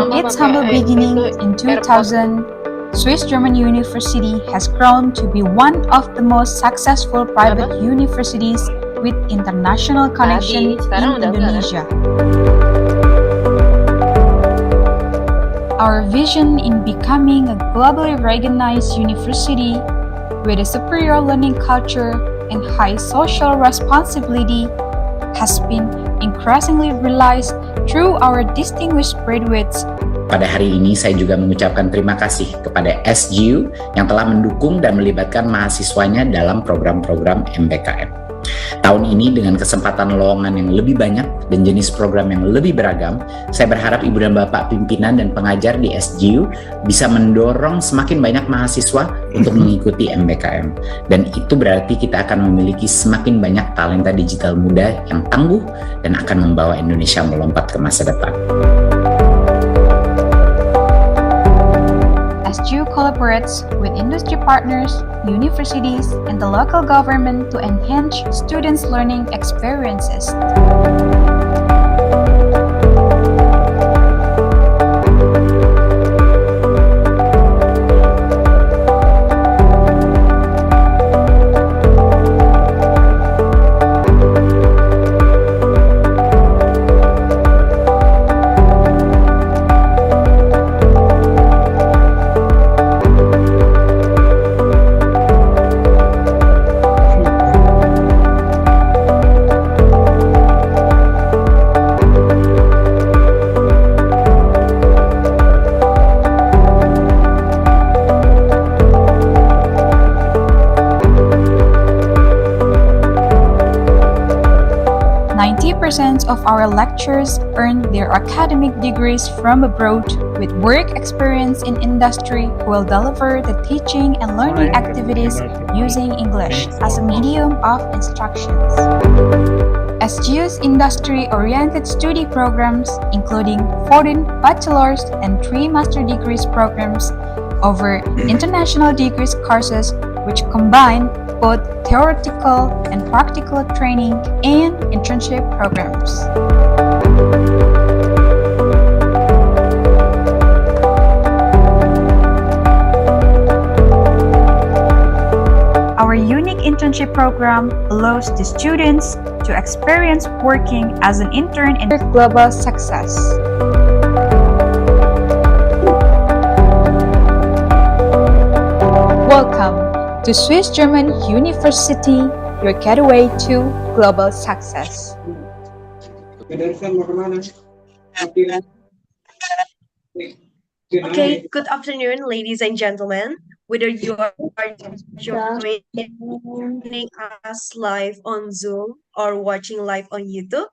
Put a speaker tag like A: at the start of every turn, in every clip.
A: From its humble beginning in 2000, Swiss German University has grown to be one of the most successful private universities with international connection in Indonesia. Our vision in becoming a globally recognized university with a superior learning culture and high social responsibility has been increasingly realized through our distinguished graduates.
B: Pada hari ini saya juga mengucapkan terima kasih kepada SGU yang telah mendukung dan melibatkan mahasiswanya dalam program-program MBKM. Tahun ini dengan kesempatan lowongan yang lebih banyak dan jenis program yang lebih beragam, saya berharap Ibu dan Bapak pimpinan dan pengajar di SGU bisa mendorong semakin banyak mahasiswa untuk mengikuti MBKM. Dan itu berarti kita akan memiliki semakin banyak talenta digital muda yang tangguh dan akan membawa Indonesia melompat ke masa depan.
A: SGU collaborates with industry partners, universities, and the local government to enhance students' learning experiences. Of our lecturers earn their academic degrees from abroad with work experience in industry who will deliver the teaching and learning activities using English as a medium of instructions. SGU's industry-oriented study programs, including 14 bachelor's and 3 master degrees programs, over international degrees courses which combine both theoretical and practical training and internship programs. Our unique internship program allows the students to experience working as an intern in global success. Welcome to Swiss German University, your gateway to global success.
C: Okay, good afternoon, ladies and gentlemen. Whether you are joining us live on Zoom or watching live on YouTube,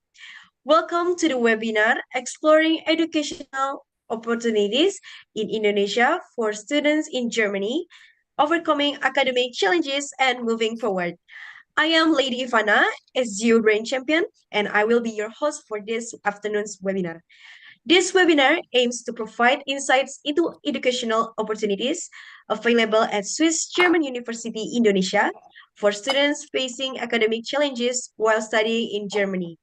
C: welcome to the webinar Exploring Educational Opportunities in Indonesia for Students in Germany, Overcoming Academic Challenges and Moving Forward. I am Lady Ivana, SGU Brain Champion, and I will be your host for this afternoon's webinar. This webinar aims to provide insights into educational opportunities available at Swiss German University Indonesia for students facing academic challenges while studying in Germany.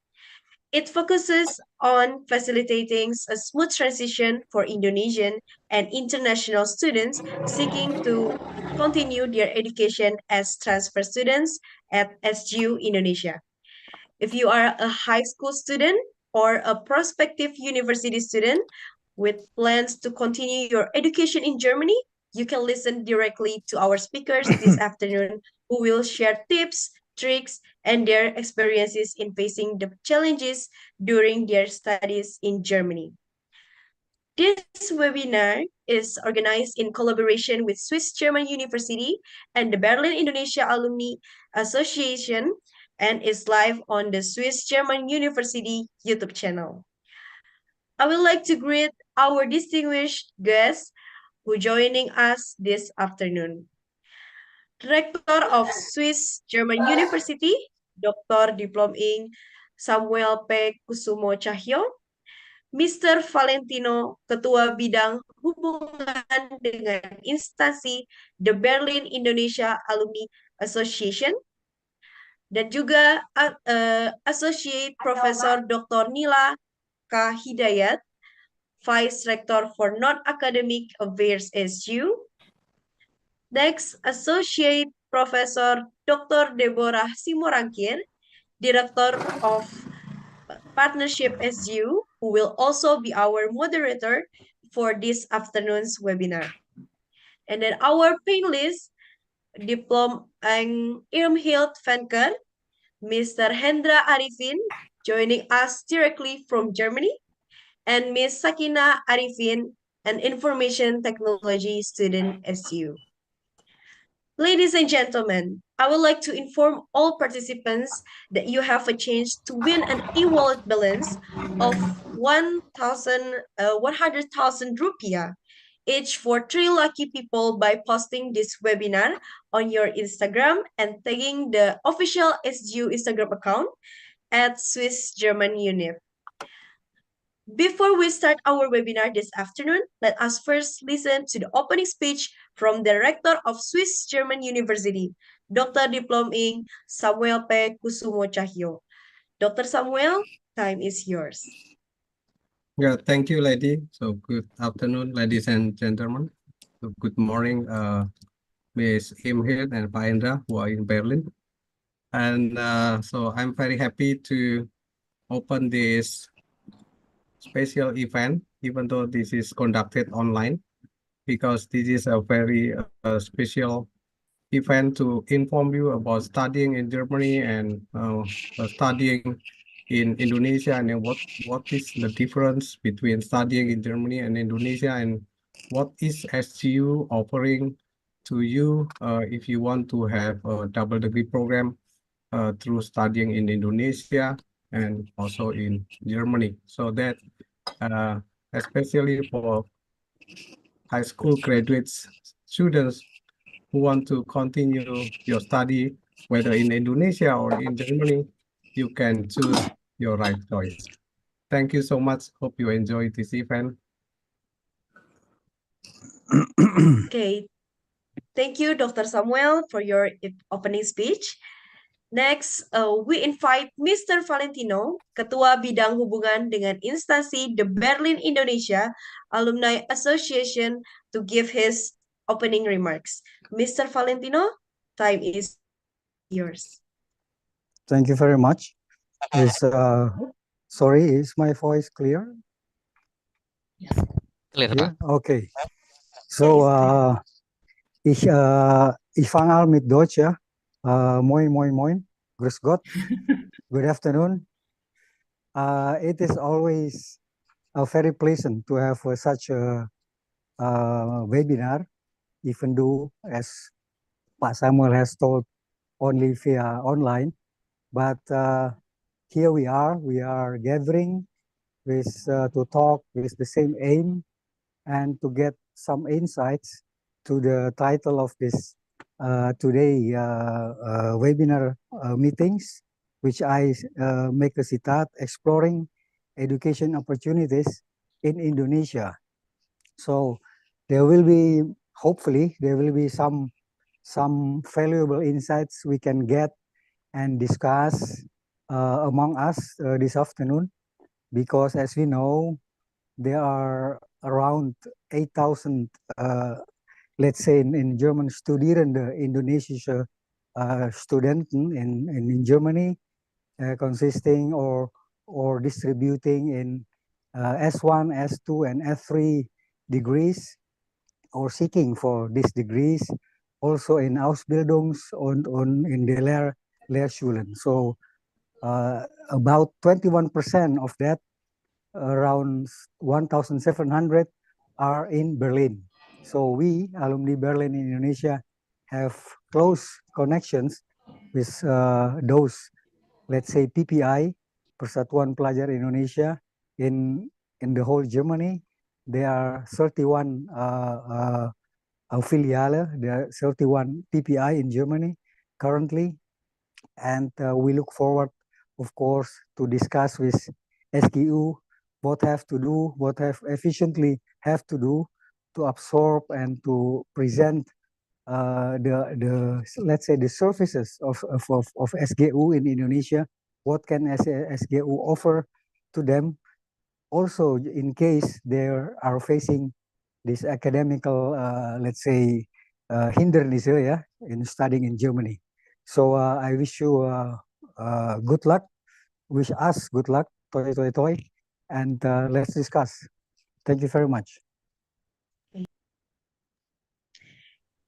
C: It focuses on facilitating a smooth transition for Indonesian and international students seeking to continue their education as transfer students at SGU Indonesia. If you are a high school student or a prospective university student with plans to continue your education in Germany, you can listen directly to our speakers this afternoon who will share tips, tricks, and their experiences in facing the challenges during their studies in Germany. This webinar is organized in collaboration with Swiss German University and the Berlin Indonesia Alumni Association and is live on the Swiss German University YouTube channel. I would like to greet our distinguished guests who joining us this afternoon. Rector of Swiss German University, Dr. Diplom Ing Samuel P. Kusumo Cahyo, Mr. Valentino, Ketua Bidang Hubungan dengan Instansi The Berlin Indonesia Alumni Association, dan juga Associate Professor Dr. Nila K. Hidayat, Vice Rector for Non-Academic Affairs SU. Next, Associate Professor Dr. Deborah Simorangkir, Director of Partnership SU, who will also be our moderator for this afternoon's webinar. And then our panelists, Diplom Ang Irmhild Venker, Mr. Hendra Arifin, joining us directly from Germany, and Ms. Sakina Arifin, an Information Technology student SU. Ladies and gentlemen, I would like to inform all participants that you have a chance to win an e-wallet balance of 100,000 rupiah each for 3 lucky people by posting this webinar on your Instagram and tagging the official SGU Instagram account at Swiss German Unif. Before we start our webinar this afternoon, let us first listen to the opening speech from the Rector of Swiss German University, Dr. Diplom-Ing Samuel P. Kusumo Cahyo. Dr. Samuel, time is yours.
D: Yeah, thank you, lady. So good afternoon, ladies and gentlemen. So good morning, Ms. Imhild and Pak Indra, who are in Berlin. And so I'm very happy to open this special event, even though this is conducted online, because this is a very special event to inform you about studying in Germany and studying in Indonesia, and what is the difference between studying in Germany and Indonesia, and what is SGU offering to you if you want to have a double degree program through studying in Indonesia and also in Germany. So that especially for high school graduates, students who want to continue your study, whether in Indonesia or in Germany, you can choose your right choice. Thank you so much. Hope you enjoy this event.
C: Okay, thank you, Dr. Samuel, for your opening speech. Next, we invite Mr. Valentino, Ketua Bidang Hubungan dengan Instansi The Berlin Indonesia Alumni Association, to give his opening remarks. Mr. Valentino, time is yours.
E: Thank you very much. Sorry, is my voice clear?
F: Clear,
E: Yeah,
F: Pak.
E: okay. So, ich fange an mit Deutsch, ja. Moin, moin, moin. Grüß Gott. Good afternoon. It is always very pleasant to have such a webinar, even though, as Pak Samuel has told, only via online. But here we are gathering with to talk with the same aim and to get some insights to the title of this today webinar meetings, which I make a citat, exploring education opportunities in Indonesia. So there will be, hopefully, there will be some valuable insights we can get and discuss among us this afternoon, because as we know, there are around 8,000, let's say in German, Studierende indonesische studenten in Germany, consisting or distributing in S1, S2, and S3 degrees, or seeking for these degrees, also in Ausbildungs und in the Lehrschulen. So about 21% of that, around 1,700, are in Berlin. So we, alumni Berlin in Indonesia, have close connections with those, let's say, PPI, Persatuan Pelajar Indonesia, in the whole Germany. There are 31 filiale, there are 31 PPI in Germany currently, and we look forward, of course, to discuss with SGU what have to do, what have efficiently have to do to absorb and to present the let's say the services of SGU in Indonesia. What can SGU offer to them also in case they are facing this academical, let's say, hindrance, yeah, in studying in Germany. So I wish you good luck. Wish us good luck, toy, toy, toy, and let's discuss. Thank you very much.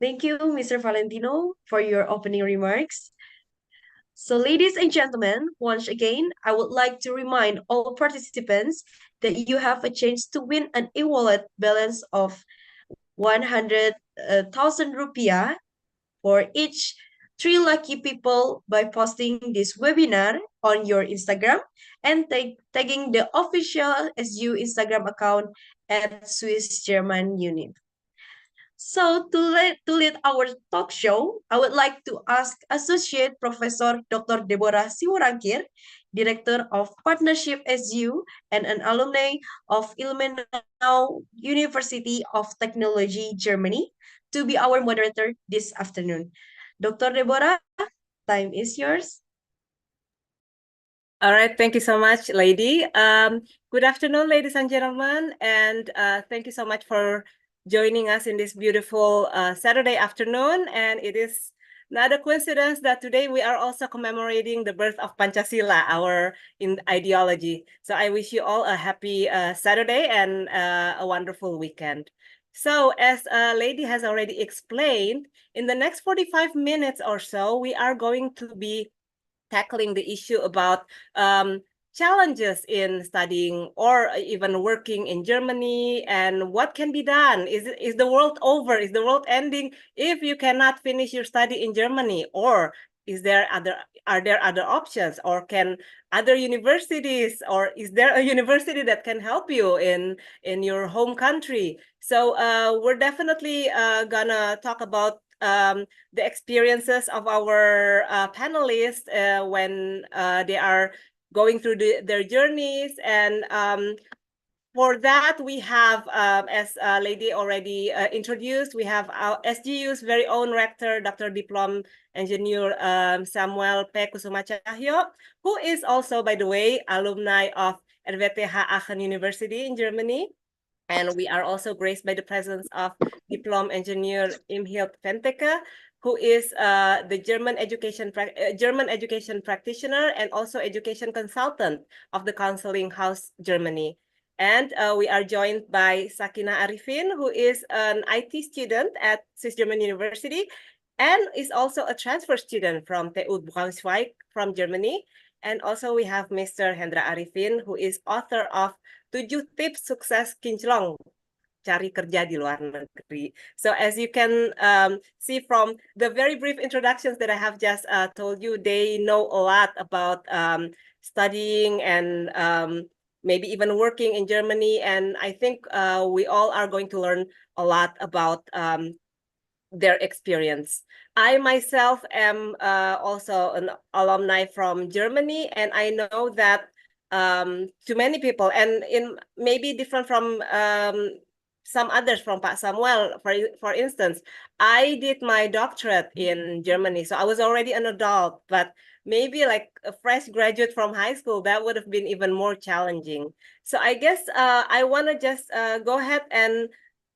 C: Thank you, Mr. Valentino, for your opening remarks. So, ladies and gentlemen, once again, I would like to remind all participants that you have a chance to win an e-wallet balance of 100,000 rupiah for each three lucky people by posting this webinar on your Instagram and tagging the official SU Instagram account at Swiss German Unit. So to lead our talk show, I would like to ask Associate Professor Dr. Deborah Siwurangkir, Director of Partnership SU and an alumni of Ilmenau University of Technology, Germany, to be our moderator this afternoon. Dr. Deborah, time is yours.
F: All right, thank you so much, lady. Good afternoon, ladies and gentlemen, and thank you so much for joining us in this beautiful Saturday afternoon. And it is not a coincidence that today we are also commemorating the birth of Pancasila, our ideology. So I wish you all a happy Saturday and a wonderful weekend. So as lady has already explained, in the next 45 minutes or so, we are going to be tackling the issue about challenges in studying or even working in Germany and what can be done. Is the world over? Is the world ending if you cannot finish your study in Germany? Or are there other options, or can other universities, or is there a university that can help you in your home country? So we're definitely gonna talk about the experiences of our panelists when they are going through their journeys. And for that, we have, as Lady already introduced, we have our SGU's very own rector, Dr. Diplom Engineer Samuel P. Kusumacahyo, who is also, by the way, alumni of RWTH Aachen University in Germany. And we are also graced by the presence of Diplom Engineer Imhild Venteke, who is the German education practitioner and also education consultant of the Counseling House Germany. And we are joined by Sakina Arifin, who is an IT student at Swiss German University and is also a transfer student from TU Braunschweig from Germany. And also we have Mr. Hendra Arifin, who is author of 7 Tips Sukses Kinclong Cari Kerja di Luar Negeri. So as you can see from the very brief introductions that I have just told you, they know a lot about studying and maybe even working in Germany. And I think we all are going to learn a lot about their experience. I myself am also an alumni from Germany, and I know that to many people, and in maybe different from some others, from Pak Samuel, for instance, I did my doctorate in Germany, so I was already an adult, but maybe like a fresh graduate from high school, that would have been even more challenging. So I guess I want to just go ahead and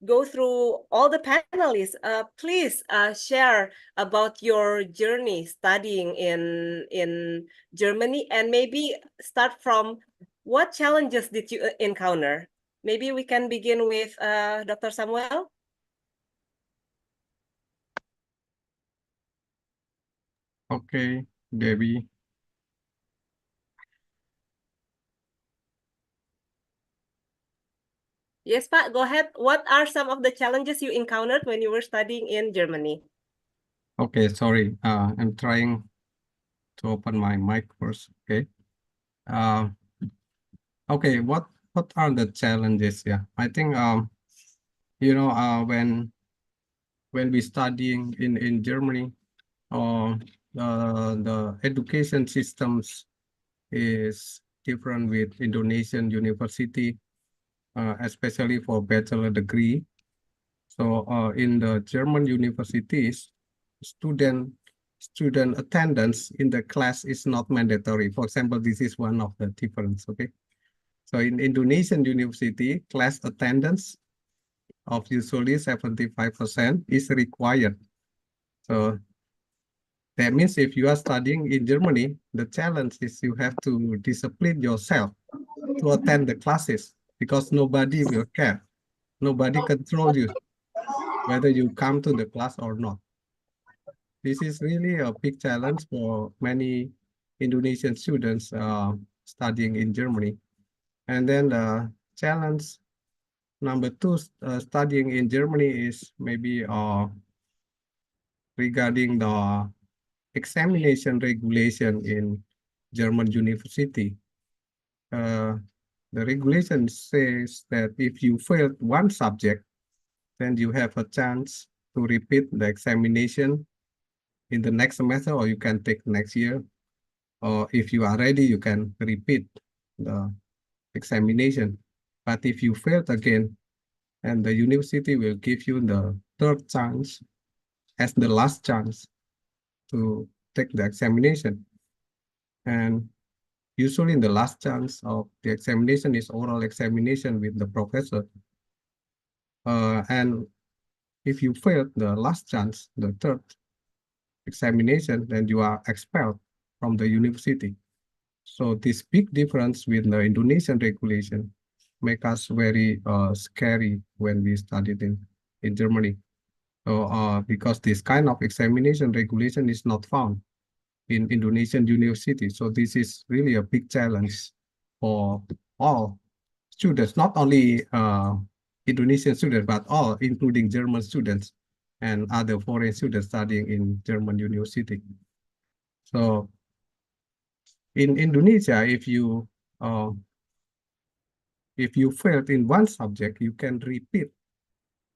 F: go through all the panelists. Please share about your journey studying in Germany, and maybe start from what challenges did you encounter? Maybe we can begin with Dr. Samuel.
D: Okay, Debbie.
F: Yes, Pak, go ahead. What are some of the challenges you encountered when you were studying in Germany?
D: Okay, sorry. I'm trying to open my mic first. Okay. Okay, what are the challenges? Yeah, I think you know, when we studying in Germany, the education systems is different with Indonesian university, especially for bachelor degree. So in the German universities, student attendance in the class is not mandatory. For example, this is one of the difference. Okay, So in Indonesian university, class attendance of usually 75% is required. So that means if you are studying in Germany, the challenge is you have to discipline yourself to attend the classes because nobody will care. Nobody control you whether you come to the class or not. This is really a big challenge for many Indonesian students studying in Germany. And then the challenge number two, studying in Germany is maybe regarding the examination regulation in German university. The regulation says that if you failed one subject, then you have a chance to repeat the examination in the next semester, or you can take next year. Or if you are ready, you can repeat the examination. But if you failed again, and the university will give you the third chance as the last chance to take the examination. And usually the last chance of the examination is oral examination with the professor. And if you fail the last chance, the third examination, then you are expelled from the university. So this big difference with the Indonesian regulation make us very scary when we studied in Germany. So because this kind of examination regulation is not found in Indonesian university. So this is really a big challenge for all students, not only Indonesian students, but all, including German students and other foreign students studying in German university. So in Indonesia, if you failed in one subject, you can repeat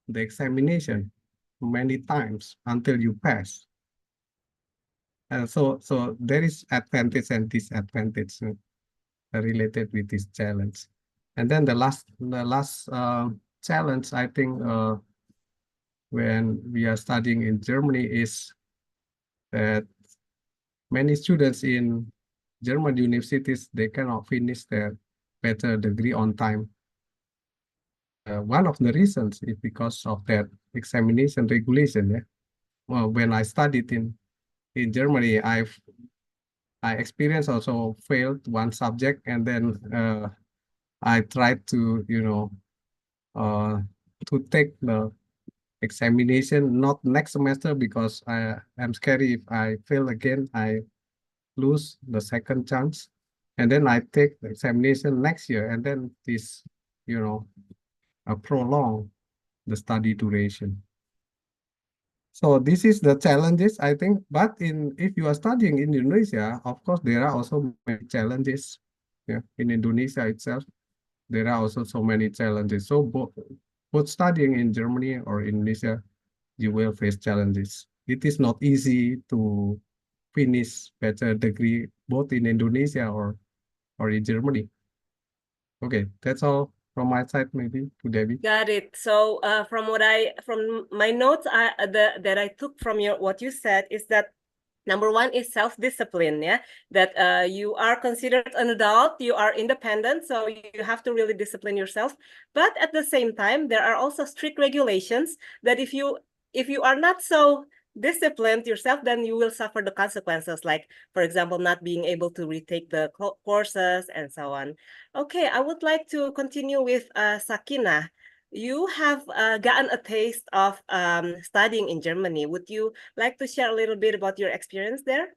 D: the examination many times until you pass. So there is advantage and disadvantage related with this challenge. And then the last challenge, I think, when we are studying in Germany is that many students in German universities, they cannot finish their bachelor degree on time. One of the reasons is because of that examination regulation. Yeah? Well, when I studied in Germany, I experienced also failed one subject, and then I tried to, to take the examination not next semester because I'm scary if I fail again, I lose the second chance, and then I take the examination next year, and then this, prolong the study duration. So this is the challenges, I think. But if you are studying in Indonesia, of course, there are also many challenges. Yeah, in Indonesia itself, there are also so many challenges. So both studying in Germany or Indonesia, you will face challenges. It is not easy to finish bachelor degree both in Indonesia or in Germany. Okay, that's all from my side, maybe to Debbie.
F: Got it. So from my notes that I took from what you said is that number one is self-discipline, yeah, that you are considered an adult, you are independent, so you have to really discipline yourself. But at the same time, there are also strict regulations that if you are not so disciplined yourself, then you will suffer the consequences, like, for example, not being able to retake the courses and so on. Okay, I would like to continue with Sakina. You have gotten a taste of studying in Germany. Would you like to share a little bit about your experience there?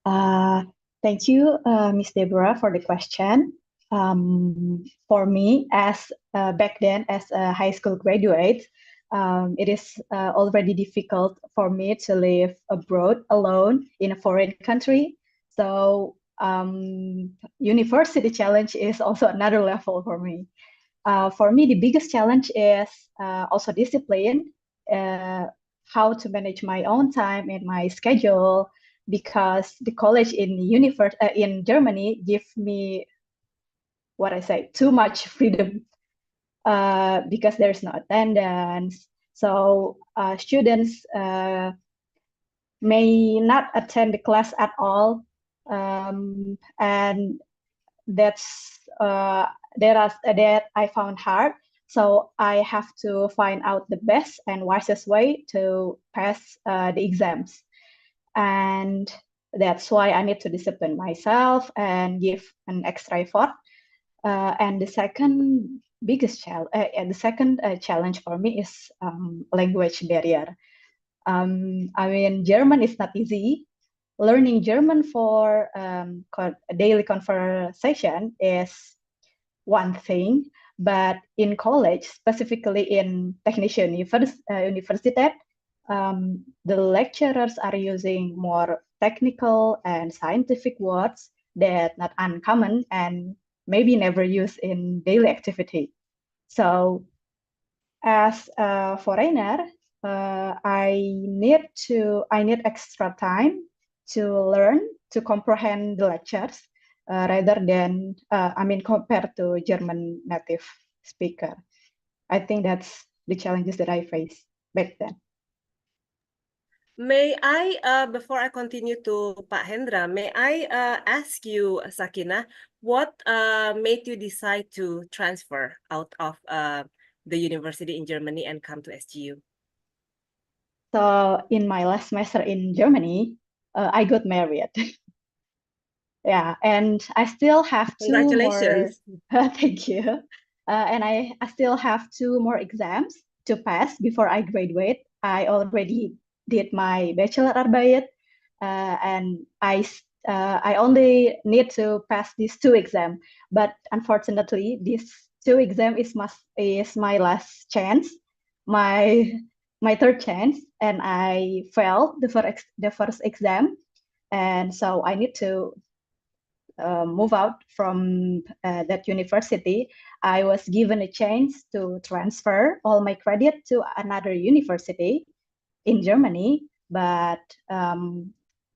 G: Thank you, Miss Deborah, for the question. For me, as back then as a high school graduate, it is already difficult for me to live abroad alone in a foreign country. So university challenge is also another level for me. For me, the biggest challenge is also discipline, how to manage my own time and my schedule, because the college in Germany give me, what I say, too much freedom, because there's no attendance. So students may not attend the class at all, and that's that I found hard. So I have to find out the best and wisest way to pass the exams. And that's why I need to discipline myself and give an extra effort. And the second challenge for me is language barrier. I mean, German is not easy. Learning German for a daily conversation is one thing, but in college, specifically in Technische Universität, the lecturers are using more technical and scientific words that not uncommon and maybe never used in daily activity. So as a foreigner, I need extra time to learn to comprehend the lectures rather than compared to German native speaker. I think that's the challenges that I faced back then.
F: May I, before I continue to Pak Hendra, may I ask you, Sakina, what made you decide to transfer out of the university in Germany and come to SGU?
G: So in my last semester in Germany, I got married. Yeah, and I still have two more.
F: Congratulations.
G: Thank you. And I still have two more exams to pass before I graduate. I already did my bachelorarbeit, and I only need to pass these two exams. But unfortunately, these two exams is my last chance, my third chance, and I failed the first exam, and so I need to move out from that university. I was given a chance to transfer all my credit to another university in Germany, but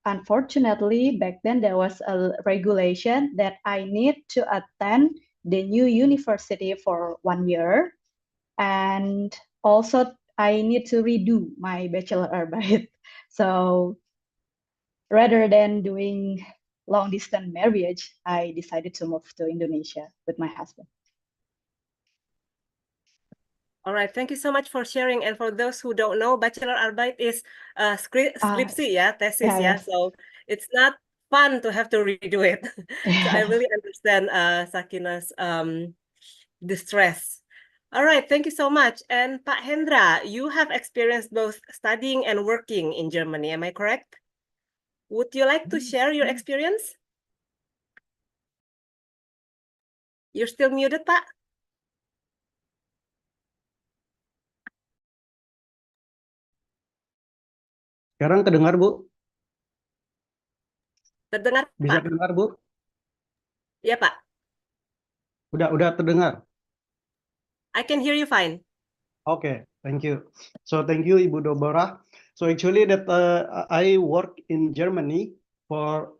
G: unfortunately, back then there was a regulation that I need to attend the new university for 1 year, and also I need to redo my bachelorarbeit. So rather than doing long distance marriage, I decided to move to Indonesia with my husband.
F: All right, thank you so much for sharing. And for those who don't know, bachelorarbeit is skripsi, thesis,
G: yeah, yes.
F: So it's not fun to have to redo it. So I really understand Sakina's distress. All right, thank you so much. And Pak Hendra, you have experienced both studying and working in Germany, am I correct? Would you like to share your experience? You're still muted, Pak?
H: Sekarang terdengar, Bu?
F: Terdengar,
H: Bisa
F: Pak?
H: dengar, Bu?
F: Iya, Pak.
H: Udah terdengar.
F: I can hear you fine.
H: Okay, thank you. So thank you, Ibu Dobora. So actually that I work in Germany for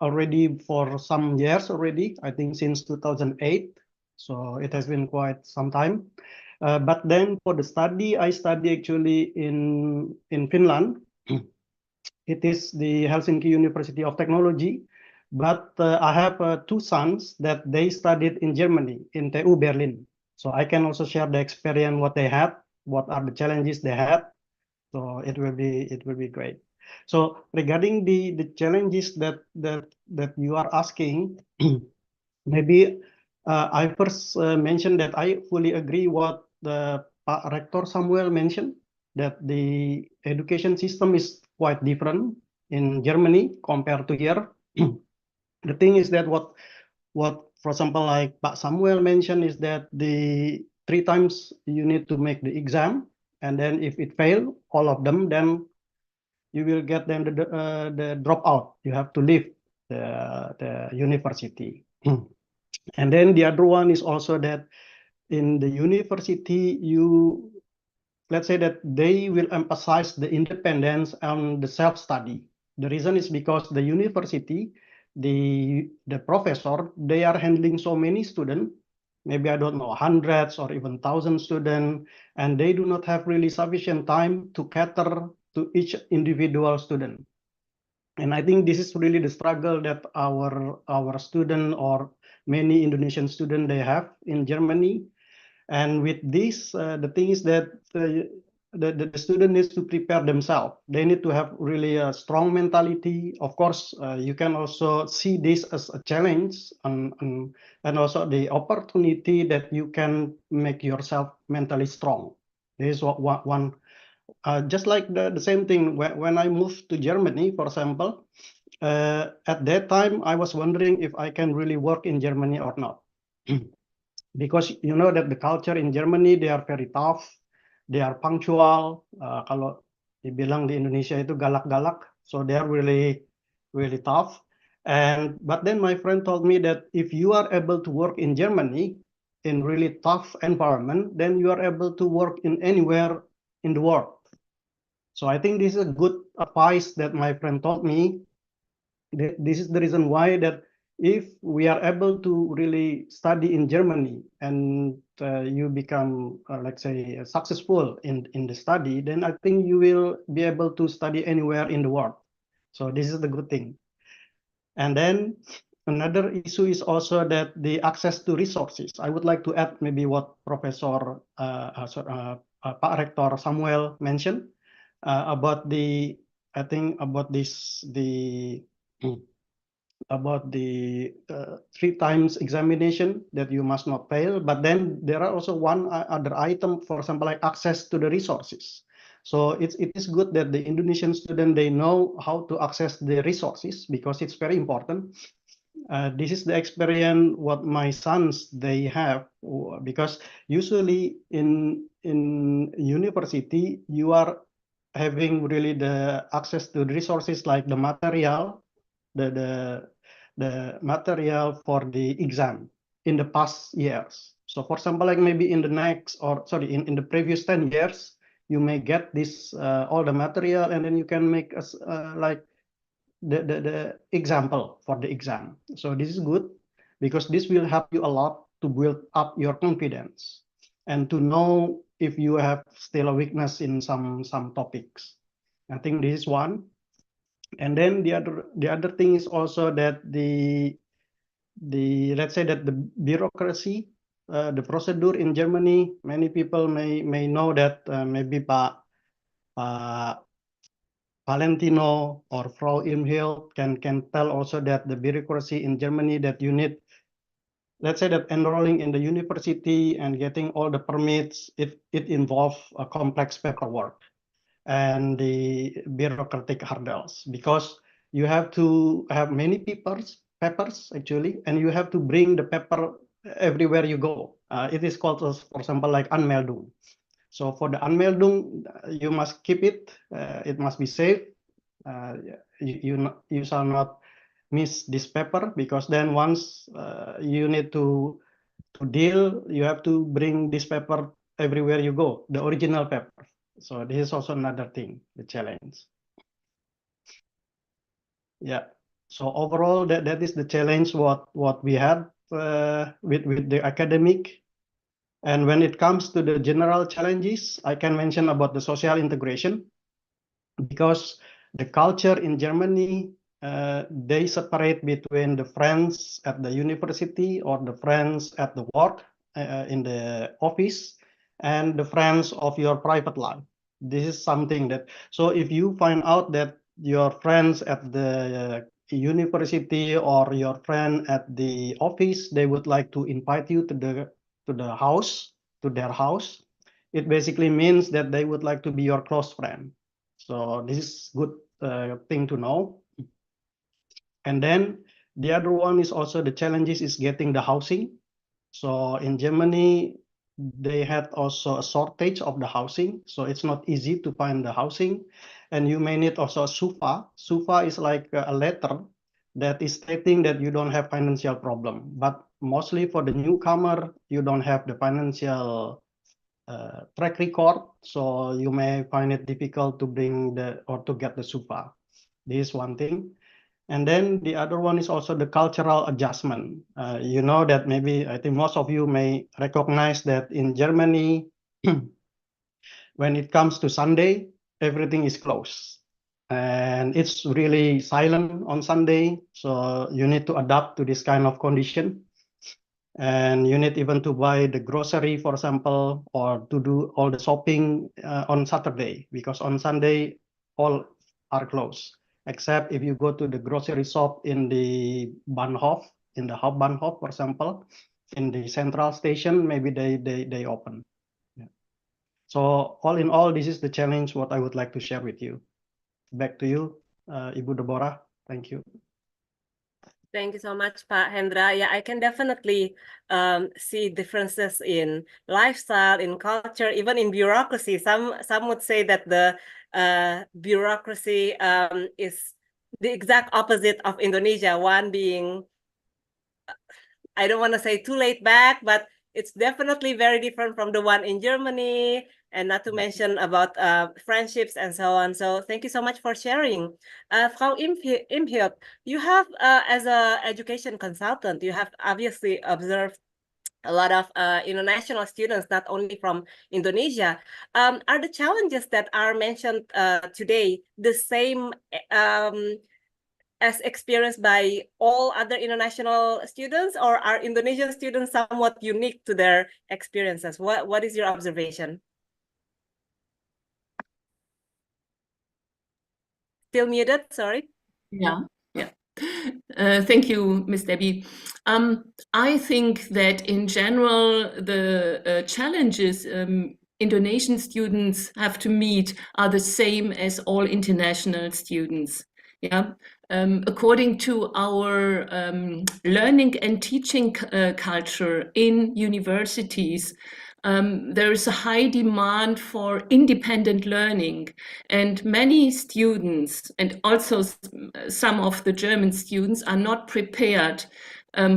H: some years already, I think since 2008. So it has been quite some time. But then for the study, I study actually in Finland. It is the Helsinki University of Technology. But I have two sons that they studied in Germany, in TU Berlin. So I can also share the experience what they had, what are the challenges they had. So it will be great. So regarding the challenges that you are asking, maybe I first mentioned that I fully agree what the Pak Rector Samuel mentioned, that the education system is quite different in Germany compared to here. The thing is that what for example like Pak Samuel mentioned is that the 3 times you need to make the exam, and then if it fail all of them, then you will get then the dropout. You have to leave the university. And then the other one is also that in the university, let's say that they will emphasize the independence and the self-study. The reason is because the university, the professor, they are handling so many students, maybe I don't know, hundreds or even thousands students, and they do not have really sufficient time to cater to each individual student. And I think this is really the struggle that our student or many Indonesian students they have in Germany. And with this, the thing is that the student needs to prepare themselves. They need to have really a strong mentality. Of course, you can also see this as a challenge and also the opportunity that you can make yourself mentally strong. This is what one just like the same thing when I moved to Germany, for example. At that time, I was wondering if I can really work in Germany or not. Because you know that the culture in Germany, they are very tough, they are punctual. Kalau dibilang di Indonesia itu galak-galak, so they are really, really tough. But then my friend told me that if you are able to work in Germany in really tough environment, then you are able to work in anywhere in the world. So I think this is a good advice that my friend told me. This is the reason why that if we are able to really study in Germany and you become, let's say, successful in the study, then I think you will be able to study anywhere in the world. So this is the good thing. And then another issue is also that the access to resources. I would like to add maybe what Professor Pak Rector Samuel mentioned about the, I think about this, about the 3 times examination that you must not fail. But then there are also one other item, for example, like access to the resources. So it is good that the Indonesian student, they know how to access the resources because it's very important. This is the experience what my sons they have, because usually in university you are having really the access to the resources like the material, the material for the exam in the past years. So for example, like maybe in the next, or sorry, in the previous 10 years, you may get this all the material, and then you can make us like the example for the exam. So this is good because this will help you a lot to build up your confidence and to know if you have still a weakness in some topics. I think this is one. And then the other thing is also that the let's say that the bureaucracy, the procedure in Germany, many people may know that maybe Pak Valentino or Frau Imhild can tell also that the bureaucracy in Germany that you need, let's say that enrolling in the university and getting all the permits, it involves a complex paperwork and the bureaucratic hurdles, because you have to have many papers actually, and you have to bring the paper everywhere you go. It is called, for example, like Anmeldung. So for the Anmeldung, you must keep it. It must be safe. You shall not miss this paper, because then once you need to deal, you have to bring this paper everywhere you go, the original paper. So this is also another thing, the challenge. Yeah. So overall, that is the challenge what we had with the academic. And when it comes to the general challenges, I can mention about the social integration, because the culture in Germany, they separate between the friends at the university or the friends at the work, in the office, and the friends of your private life. This is something that, so if you find out that your friends at the university or your friend at the office, they would like to invite you to the house, to their house, it basically means that they would like to be your close friend. So this is good thing to know. And then the other one is also the challenges is getting the housing. So in Germany, they had also a shortage of the housing. So it's not easy to find the housing. And you may need also a SUFA. SUFA is like a letter that is stating that you don't have financial problem. But mostly for the newcomer, you don't have the financial track record, so you may find it difficult to bring to get the SUPA. This is one thing. And then the other one is also the cultural adjustment. You know that maybe, I think most of you may recognize that in Germany, when it comes to Sunday, everything is closed. And it's really silent on Sunday. So you need to adapt to this kind of condition. and you need even to buy the grocery, for example, or to do all the shopping on Saturday, because on Sunday all are closed, except if you go to the grocery shop in the Bahnhof, in the Hauptbahnhof, for example, in the central station, maybe they open. Yeah. So all in all, this is the challenge what I would like to share with you. Back to you, Ibu Deborah. Thank you.
F: Thank you so much, Pak Hendra. Yeah, I can definitely see differences in lifestyle, in culture, even in bureaucracy. Some would say that the bureaucracy is the exact opposite of Indonesia. One being, I don't want to say too laid back, but it's definitely very different from the one in Germany, and not to mention about friendships and so on. So thank you so much for sharing. Frau Imhyuk, you have, as an education consultant, you have obviously observed a lot of international students, not only from Indonesia. Are the challenges that are mentioned today the same as experienced by all other international students, or are Indonesian students somewhat unique to their experiences? What is your observation? Still muted, sorry.
I: Yeah. Thank you, Ms. Debbie. I think that in general, the challenges Indonesian students have to meet are the same as all international students. Yeah. According to our learning and teaching culture in universities, there is a high demand for independent learning, and many students, and also some of the German students, are not prepared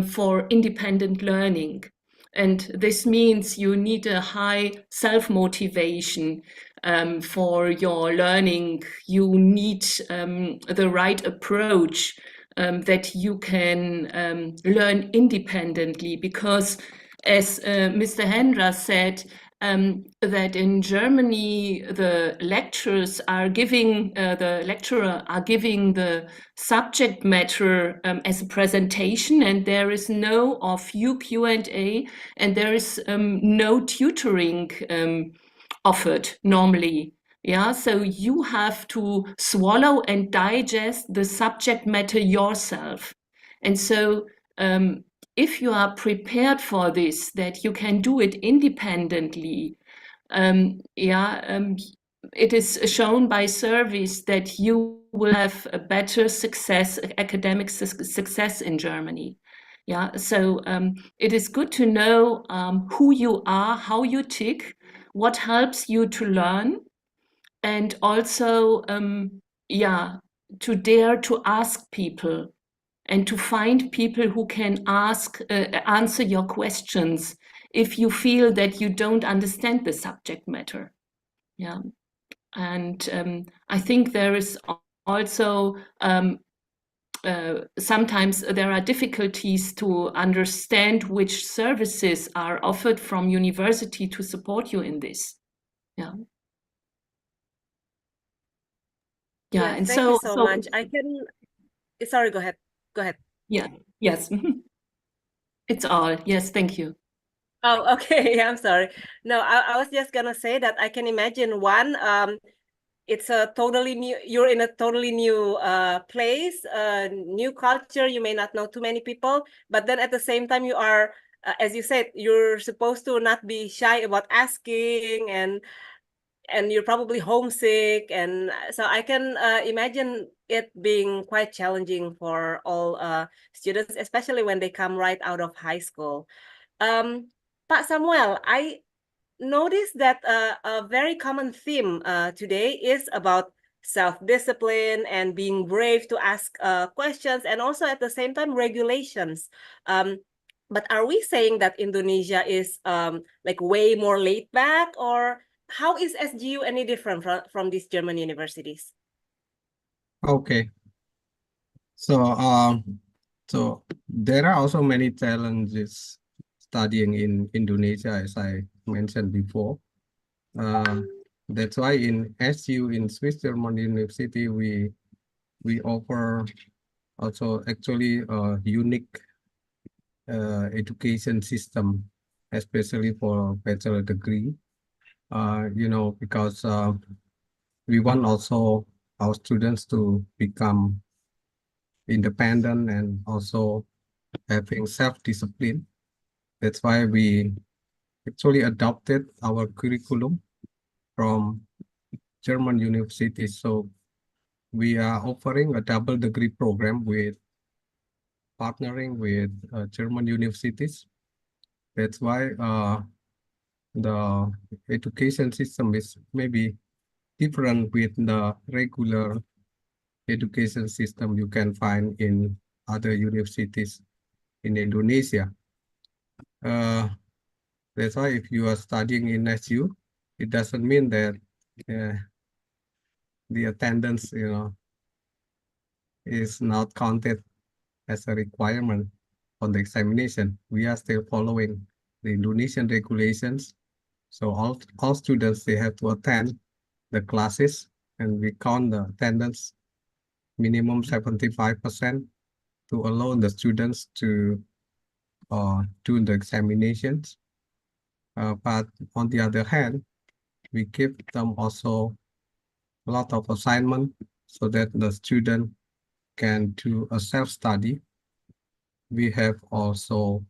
I: for independent learning. And this means you need a high self-motivation for your learning. You need the right approach that you can learn independently, because as Mr. Hendra said, that in Germany the lecturers are giving, the lecturer are giving the subject matter as a presentation, and there is no Q&A, and there is no tutoring offered normally. Yeah, so you have to swallow and digest the subject matter yourself. And so if you are prepared for this, that you can do it independently, it is shown by surveys that you will have a better success, academic success in Germany. Yeah, so it is good to know who you are, how you tick, what helps you to learn, and also, to dare to ask people and to find people who can answer your questions if you feel that you don't understand the subject matter. Yeah, and I think there is also sometimes there are difficulties to understand which services are offered from university to support you in this. Yeah. Yeah, and
F: thank you so much. I can, sorry, go ahead.
I: Yeah, yes. It's all. Yes, thank you.
F: Oh, okay. I'm sorry. No, I was just gonna say that I can imagine one, it's a totally new, you're in a totally new place, new culture. You may not know too many people, but then at the same time you are, as you said, you're supposed to not be shy about asking, and you're probably homesick. And so I can imagine it being quite challenging for all students, especially when they come right out of high school. Pak Samuel, I noticed that a very common theme today is about self-discipline and being brave to ask questions, and also at the same time regulations. But are we saying that Indonesia is like way more laid back, or how is SGU any different from these German universities?
D: Okay. So so there are also many challenges studying in Indonesia, as I mentioned before. That's why in SU, in Swiss German University, we offer also actually unique education system, especially for bachelor degree. Because we want also our students to become independent and also having self-discipline. That's why we actually adopted our curriculum from German universities. So we are offering a double degree program with partnering with German universities. That's why the education system is maybe different with the regular education system you can find in other universities in Indonesia. That's why if you are studying in SU, it doesn't mean that the attendance, is not counted as a requirement on the examination. We are still following the Indonesian regulations. So all students, they have to attend the classes, and we count the attendance minimum 75% to allow the students to do the examinations. But on the other hand, we give them also a lot of assignment so that the student can do a self-study. We have also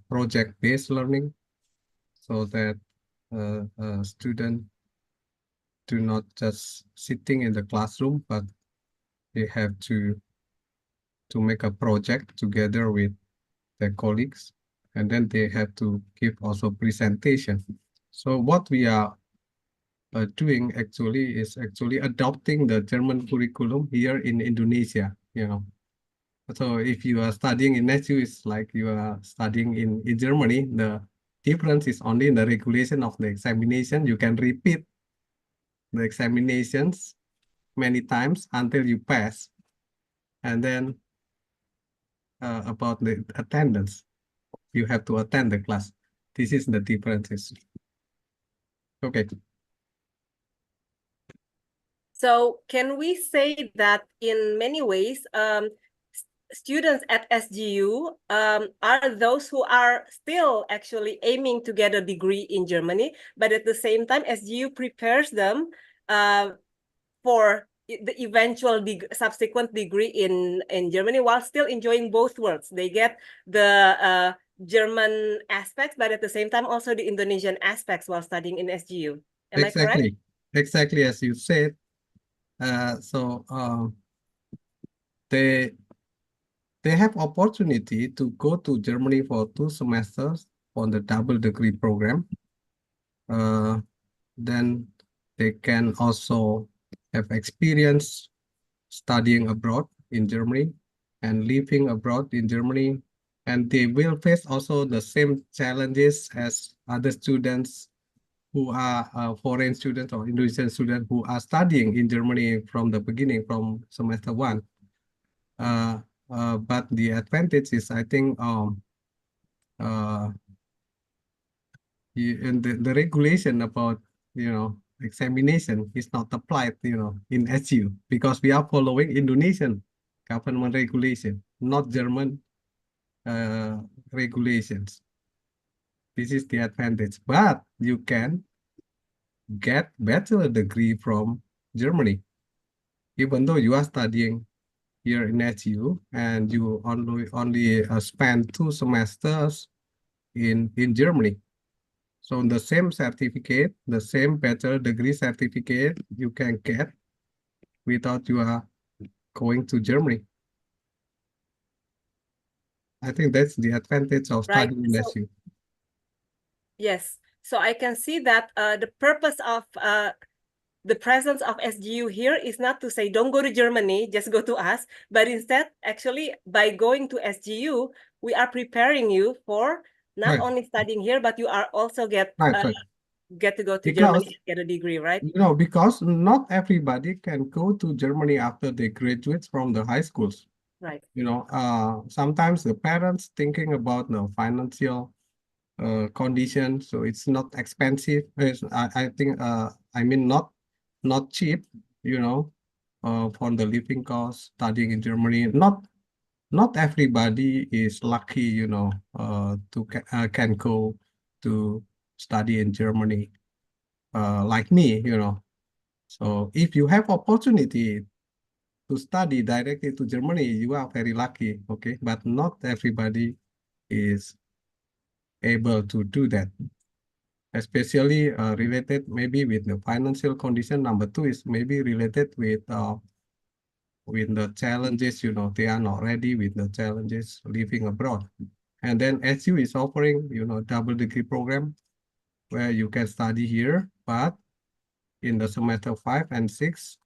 D: project-based learning so that students do not just sitting in the classroom, but they have to make a project together with their colleagues, and then they have to give also presentation. So what we are doing actually is adopting the German curriculum here in Indonesia. So if you are studying in SU, it's like you are studying in Germany. The difference is only in the regulation of the examination. You can repeat the examinations many times until you pass. And then about the attendance, you have to attend the class. This is the differences. Okay.
F: So can we say that in many ways, students at SGU are those who are still actually aiming to get a degree in Germany, but at the same time, SGU prepares them for the eventual subsequent degree in Germany while still enjoying both worlds. They get the German aspects, but at the same time also the Indonesian aspects while studying in SGU. Am I correct?
D: Exactly as you said. They have opportunity to go to Germany for 2 semesters on the double degree program. Then they can also have experience studying abroad in Germany and living abroad in Germany. And they will face also the same challenges as other students who are foreign students or Indonesian students who are studying in Germany from the beginning, from semester 1. But the advantage is, I think, and the regulation about, examination is not applied, in SU, because we are following Indonesian government regulation, not German regulations. This is the advantage, but you can get bachelor degree from Germany, even though you are studying here in SU and you only spend 2 semesters in Germany. So the same certificate, the same bachelor degree certificate you can get without you are going to Germany. I think that's the advantage of studying in SU.
F: Yes, so I can see that the purpose of the presence of SGU here is not to say don't go to Germany, just go to us, but instead, actually, by going to SGU, we are preparing you for not only studying here, but you are also get to go to Germany and get a degree, right?
D: Because not everybody can go to Germany after they graduate from the high schools.
F: Right.
D: Sometimes the parents thinking about the financial condition, so it's not expensive. I think I mean not cheap, for the living cost studying in Germany. Not not everybody is lucky, can go to study in Germany, like me, So if you have opportunity to study directly to Germany, you are very lucky, okay? But not everybody is able to do that, especially related maybe with the financial condition. Number two is maybe related with the challenges, they are not ready with the challenges living abroad. And then SU is offering, double degree program where you can study here, but in the semester 5 and 6,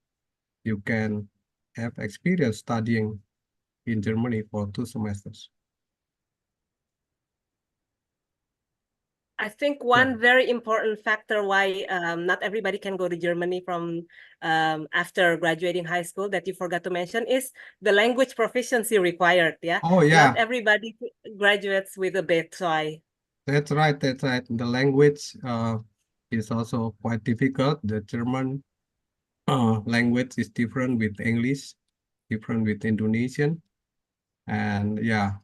D: you can have experience studying in Germany for 2 semesters.
F: I think one very important factor why not everybody can go to Germany from after graduating high school that you forgot to mention is the language proficiency required. Yeah.
D: Oh yeah.
F: Not everybody graduates with a B2.
D: That's right. That's right. The language is also quite difficult. The German language is different with English, different with Indonesian, and yeah,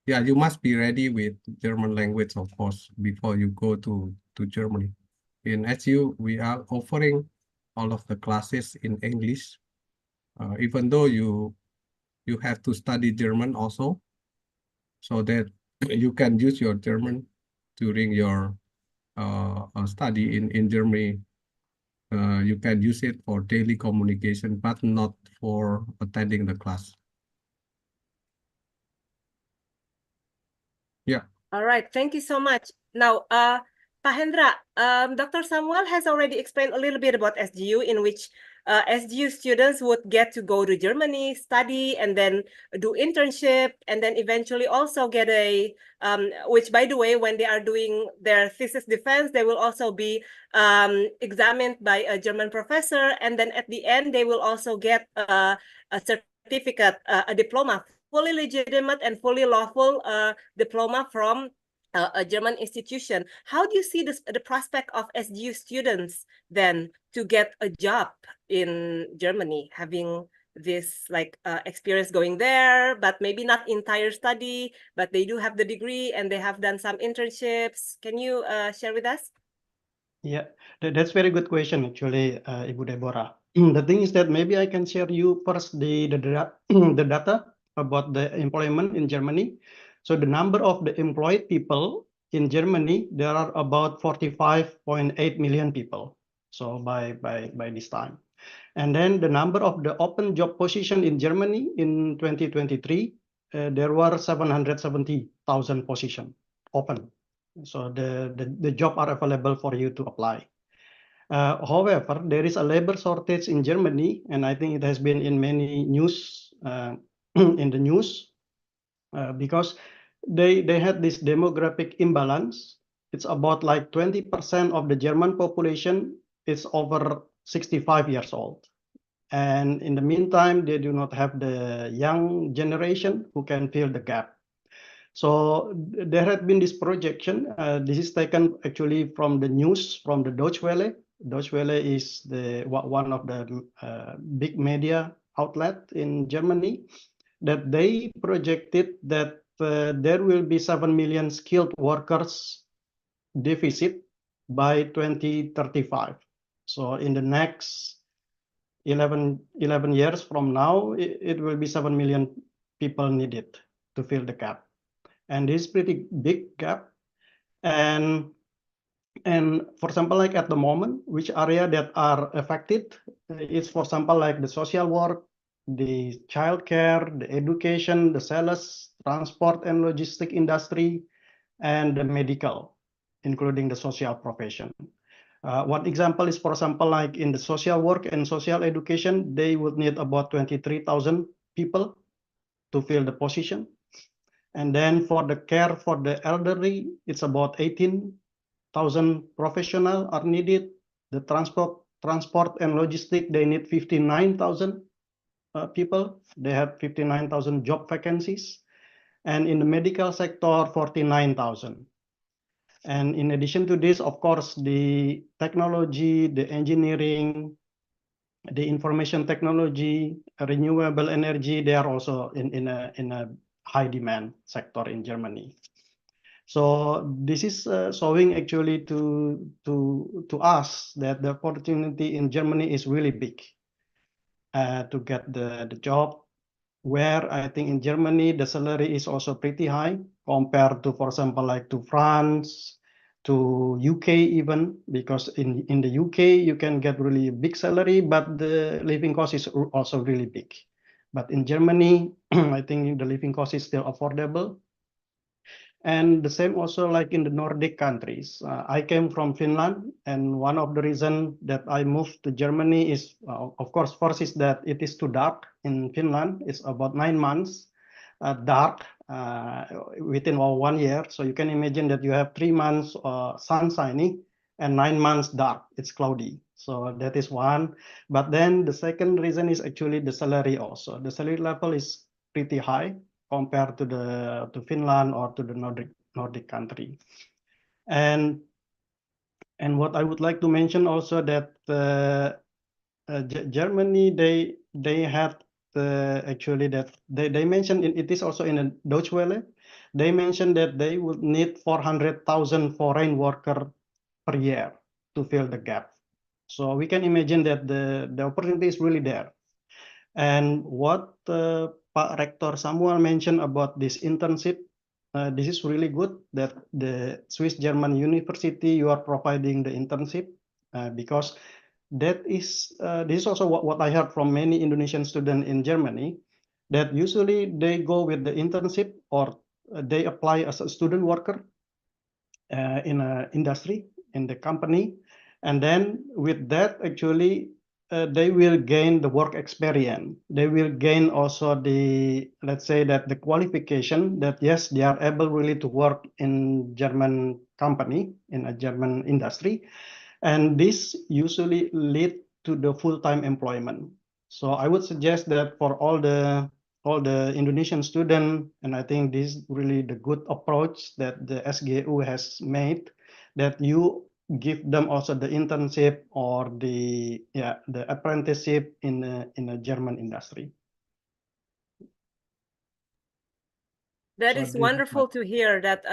D: you must be ready with German language, of course, before you go to Germany. In SU, we are offering all of the classes in English, even though you have to study German also, so that you can use your German during your study in Germany. You can use it for daily communication, but not for attending the class. Yeah.
F: All right, thank you so much. Now, Pak Hendra, Dr. Samuel has already explained a little bit about SGU, in which SGU students would get to go to Germany, study, and then do internship, and then eventually also get a, which by the way, when they are doing their thesis defense, they will also be examined by a German professor, and then at the end, they will also get a certificate, a diploma, fully legitimate and fully lawful diploma from a German institution. How do you see the prospect of SGU students then to get a job in Germany, having this experience going there, but maybe not entire study, but they do have the degree and they have done some internships? Can you share with us?
H: Yeah, that's very good question actually, Ibu Deborah. The thing is that maybe I can share you first the data about the employment in Germany. So the number of the employed people in Germany, there are about 45.8 million people. So by this time. And then the number of the open job position in Germany in 2023, there were 770,000 position open. So the job are available for you to apply. However, there is a labor shortage in Germany, and I think it has been in many news in the news because they had this demographic imbalance. It's about like 20% of the German population is over 65 years old. And in the meantime, they do not have the young generation who can fill the gap. So there had been this projection. This is taken actually from the news from the Deutsche Welle. Deutsche Welle is one of the big media outlet in Germany, that they projected that there will be 7 million skilled workers deficit by 2035. So in the next 11 years from now, it will be 7 million people needed to fill the gap. And this is pretty big gap. And for example, like at the moment, which area that are affected is, for example, like the social work, the childcare, the education, the sales, transport and logistic industry, and the medical, including the social profession. One example is, for example, like in the social work and social education, they would need about 23,000 people to fill the position. And then for the care for the elderly, it's about 18,000 professionals are needed. The transport and logistic, they need 59,000 people. They have 59,000 job vacancies. And in the medical sector, 49,000. And in addition to this, of course, the technology, the engineering, the information technology, renewable energy, they are also in a high demand sector in Germany. So this is showing actually to us that the opportunity in Germany is really big to get the job. Where I think in Germany the salary is also pretty high compared to, for example, like to France, to UK even, because in the UK you can get really big salary, but the living cost is also really big. But in Germany, I think the living cost is still affordable. And the same also like in the Nordic countries. I came from Finland, and one of the reasons that I moved to Germany is, of course, first is that it is too dark in Finland. It's about 9 months dark within 1 year. So you can imagine that you have 3 months sunshiny and 9 months dark. It's cloudy. So that is one. But then the second reason is actually the salary also. The salary level is pretty high compared to Finland or to the Nordic country. And what I would like to mention also that Germany they had actually that they mentioned it is also in a Deutsche Welle. They mentioned that they would need 400,000 foreign workers per year to fill the gap. So we can imagine that the opportunity is really there. And what Pak Rector Samuel mentioned about this internship, this is really good that the Swiss German University you are providing the internship because that is this is also what I heard from many Indonesian students in Germany, that usually they go with the internship or they apply as a student worker in a industry in the company, and then with that actually they will gain the work experience. They will gain also the, let's say that the qualification that yes, they are able really to work in German company, in a German industry. And this usually lead to the full-time employment. So I would suggest that for all the Indonesian students, and I think this is really the good approach that the SGU has made, that you give them also the internship or the apprenticeship in a German industry.
F: That
H: So
F: is
H: this is
F: wonderful to hear that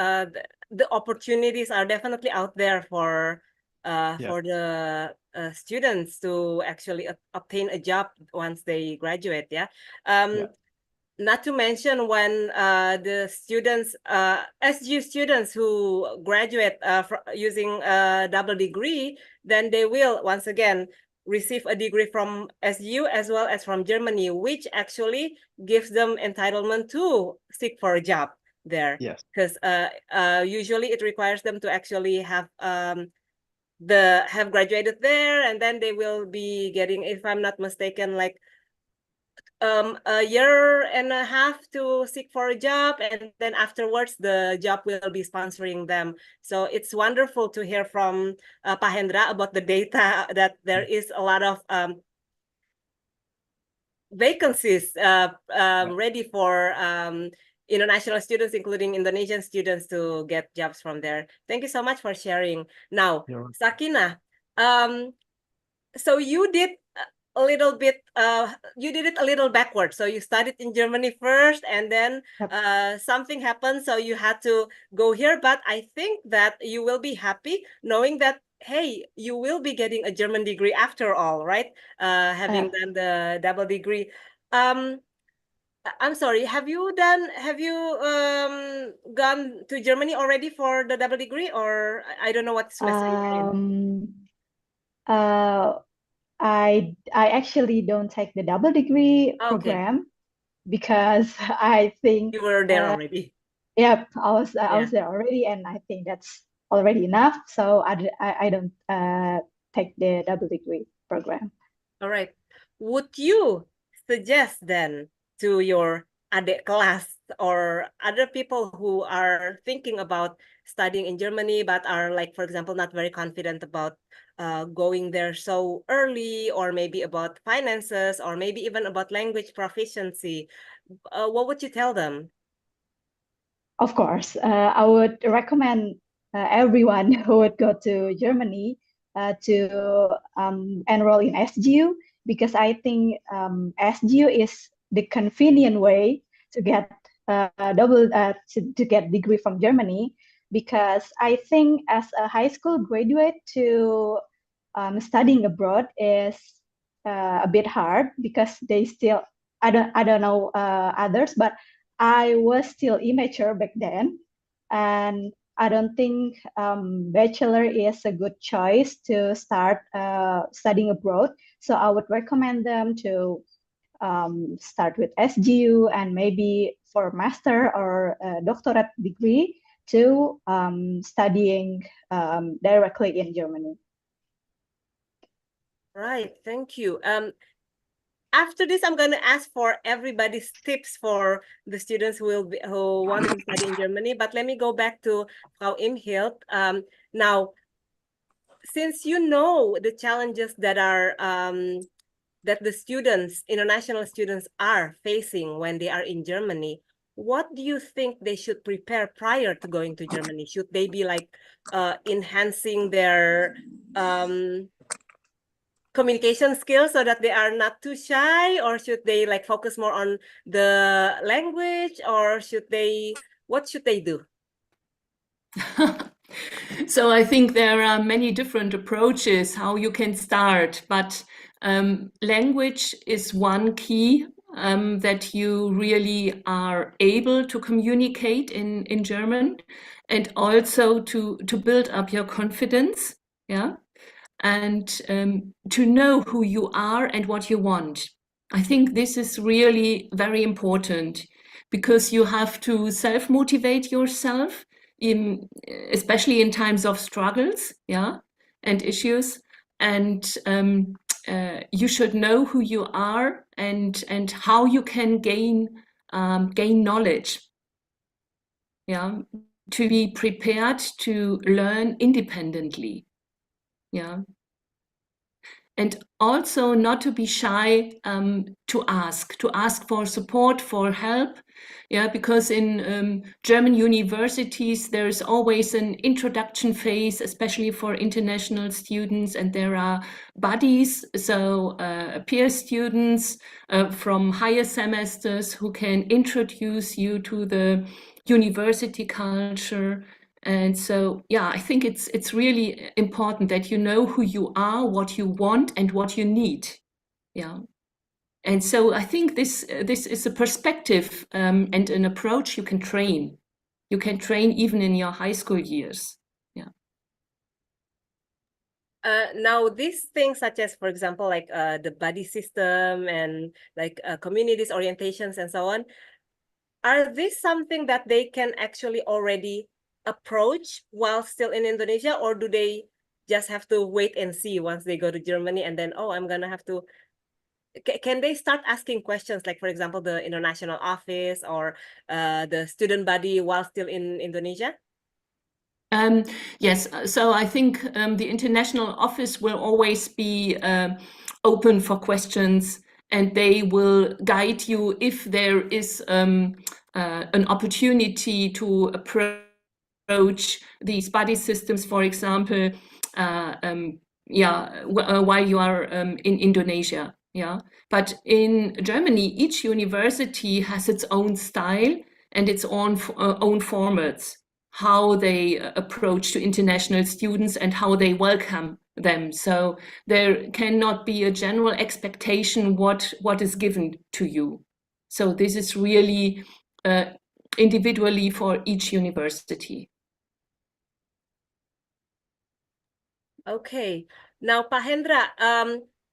F: the opportunities are definitely out there for the students to actually obtain a job once they graduate. Yeah. Not to mention when the students, SGU students who graduate using a double degree, then they will once again receive a degree from SGU as well as from Germany, which actually gives them entitlement to seek for a job there.
H: Yes.
F: Because usually it requires them to actually have graduated there, and then they will be getting, if I'm not mistaken, like a year and a half to seek for a job, and then afterwards the job will be sponsoring them. So it's wonderful to hear from Pak Hendra about the data that there is a lot of vacancies ready for international students, including Indonesian students, to get jobs from there. Thank you so much for sharing. Now, Sakina, so you did a little bit, you did it a little backward. So you studied in Germany first, and then something happened, so you had to go here. But I think that you will be happy knowing that, hey, you will be getting a German degree after all, right? Having done the double degree. I'm sorry, have you gone to Germany already for the double degree, or I don't know what semester you're in?
G: I actually don't take the double degree program because I think
F: you were there already.
G: Yep, I was there already, and I think that's already enough. So I don't take the double degree program.
F: All right. Would you suggest then to your adik kelas or other people who are thinking about studying in Germany but are, like, for example, not very confident about going there so early, or maybe about finances, or maybe even about language proficiency, what would you tell them?
G: Of course, I would recommend everyone who would go to Germany to enroll in SGU, because I think SGU is the convenient way to get to get degree from Germany, because I think as a high school graduate to studying abroad is a bit hard, because they still, I don't know others, but I was still immature back then, and I don't think bachelor is a good choice to start studying abroad. So I would recommend them to start with SGU, and maybe for master or doctorate degree to studying directly in Germany.
F: Right, thank you. After this, I'm going to ask for everybody's tips for the students who want to study in Germany. But let me go back to Frau Imhild. Now, since you know the challenges that are that the students, international students, are facing when they are in Germany, what do you think they should prepare prior to going to Germany? Should they be like enhancing their communication skills so that they are not too shy, or should they like focus more on the language, or what should they do?
I: So I think there are many different approaches how you can start, but language is one key that you really are able to communicate in German, and also to build up your confidence, yeah, and to know who you are and what you want. I think this is really very important, because you have to self-motivate yourself, especially in times of struggles, yeah, and issues. And you should know who you are and how you can gain knowledge, yeah, to be prepared to learn independently, yeah. And also not to be shy to ask for support, for help, yeah, because in German universities there is always an introduction phase, especially for international students, and there are buddies, so peer students from higher semesters who can introduce you to the university culture. And so, yeah, I think it's really important that you know who you are, what you want, and what you need. Yeah. And so I think this is a perspective and an approach you can train. You can train even in your high school years. Yeah.
F: Now, these things such as, for example, like the buddy system and like communities, orientations, and so on, are these something that they can actually already approach while still in Indonesia, or do they just have to wait and see once they go to Germany and then, oh, I'm gonna have to, can they start asking questions, like, for example, the international office or the student body while still in Indonesia?
I: Yes, so I think the international office will always be open for questions, and they will guide you if there is an opportunity to approach these buddy systems, for example, while you are in Indonesia. Yeah, but in Germany, each university has its own style and its own formats, how they approach to international students and how they welcome them. So there cannot be a general expectation what is given to you. So this is really individually for each university.
F: Okay. Now, Pak Hendra,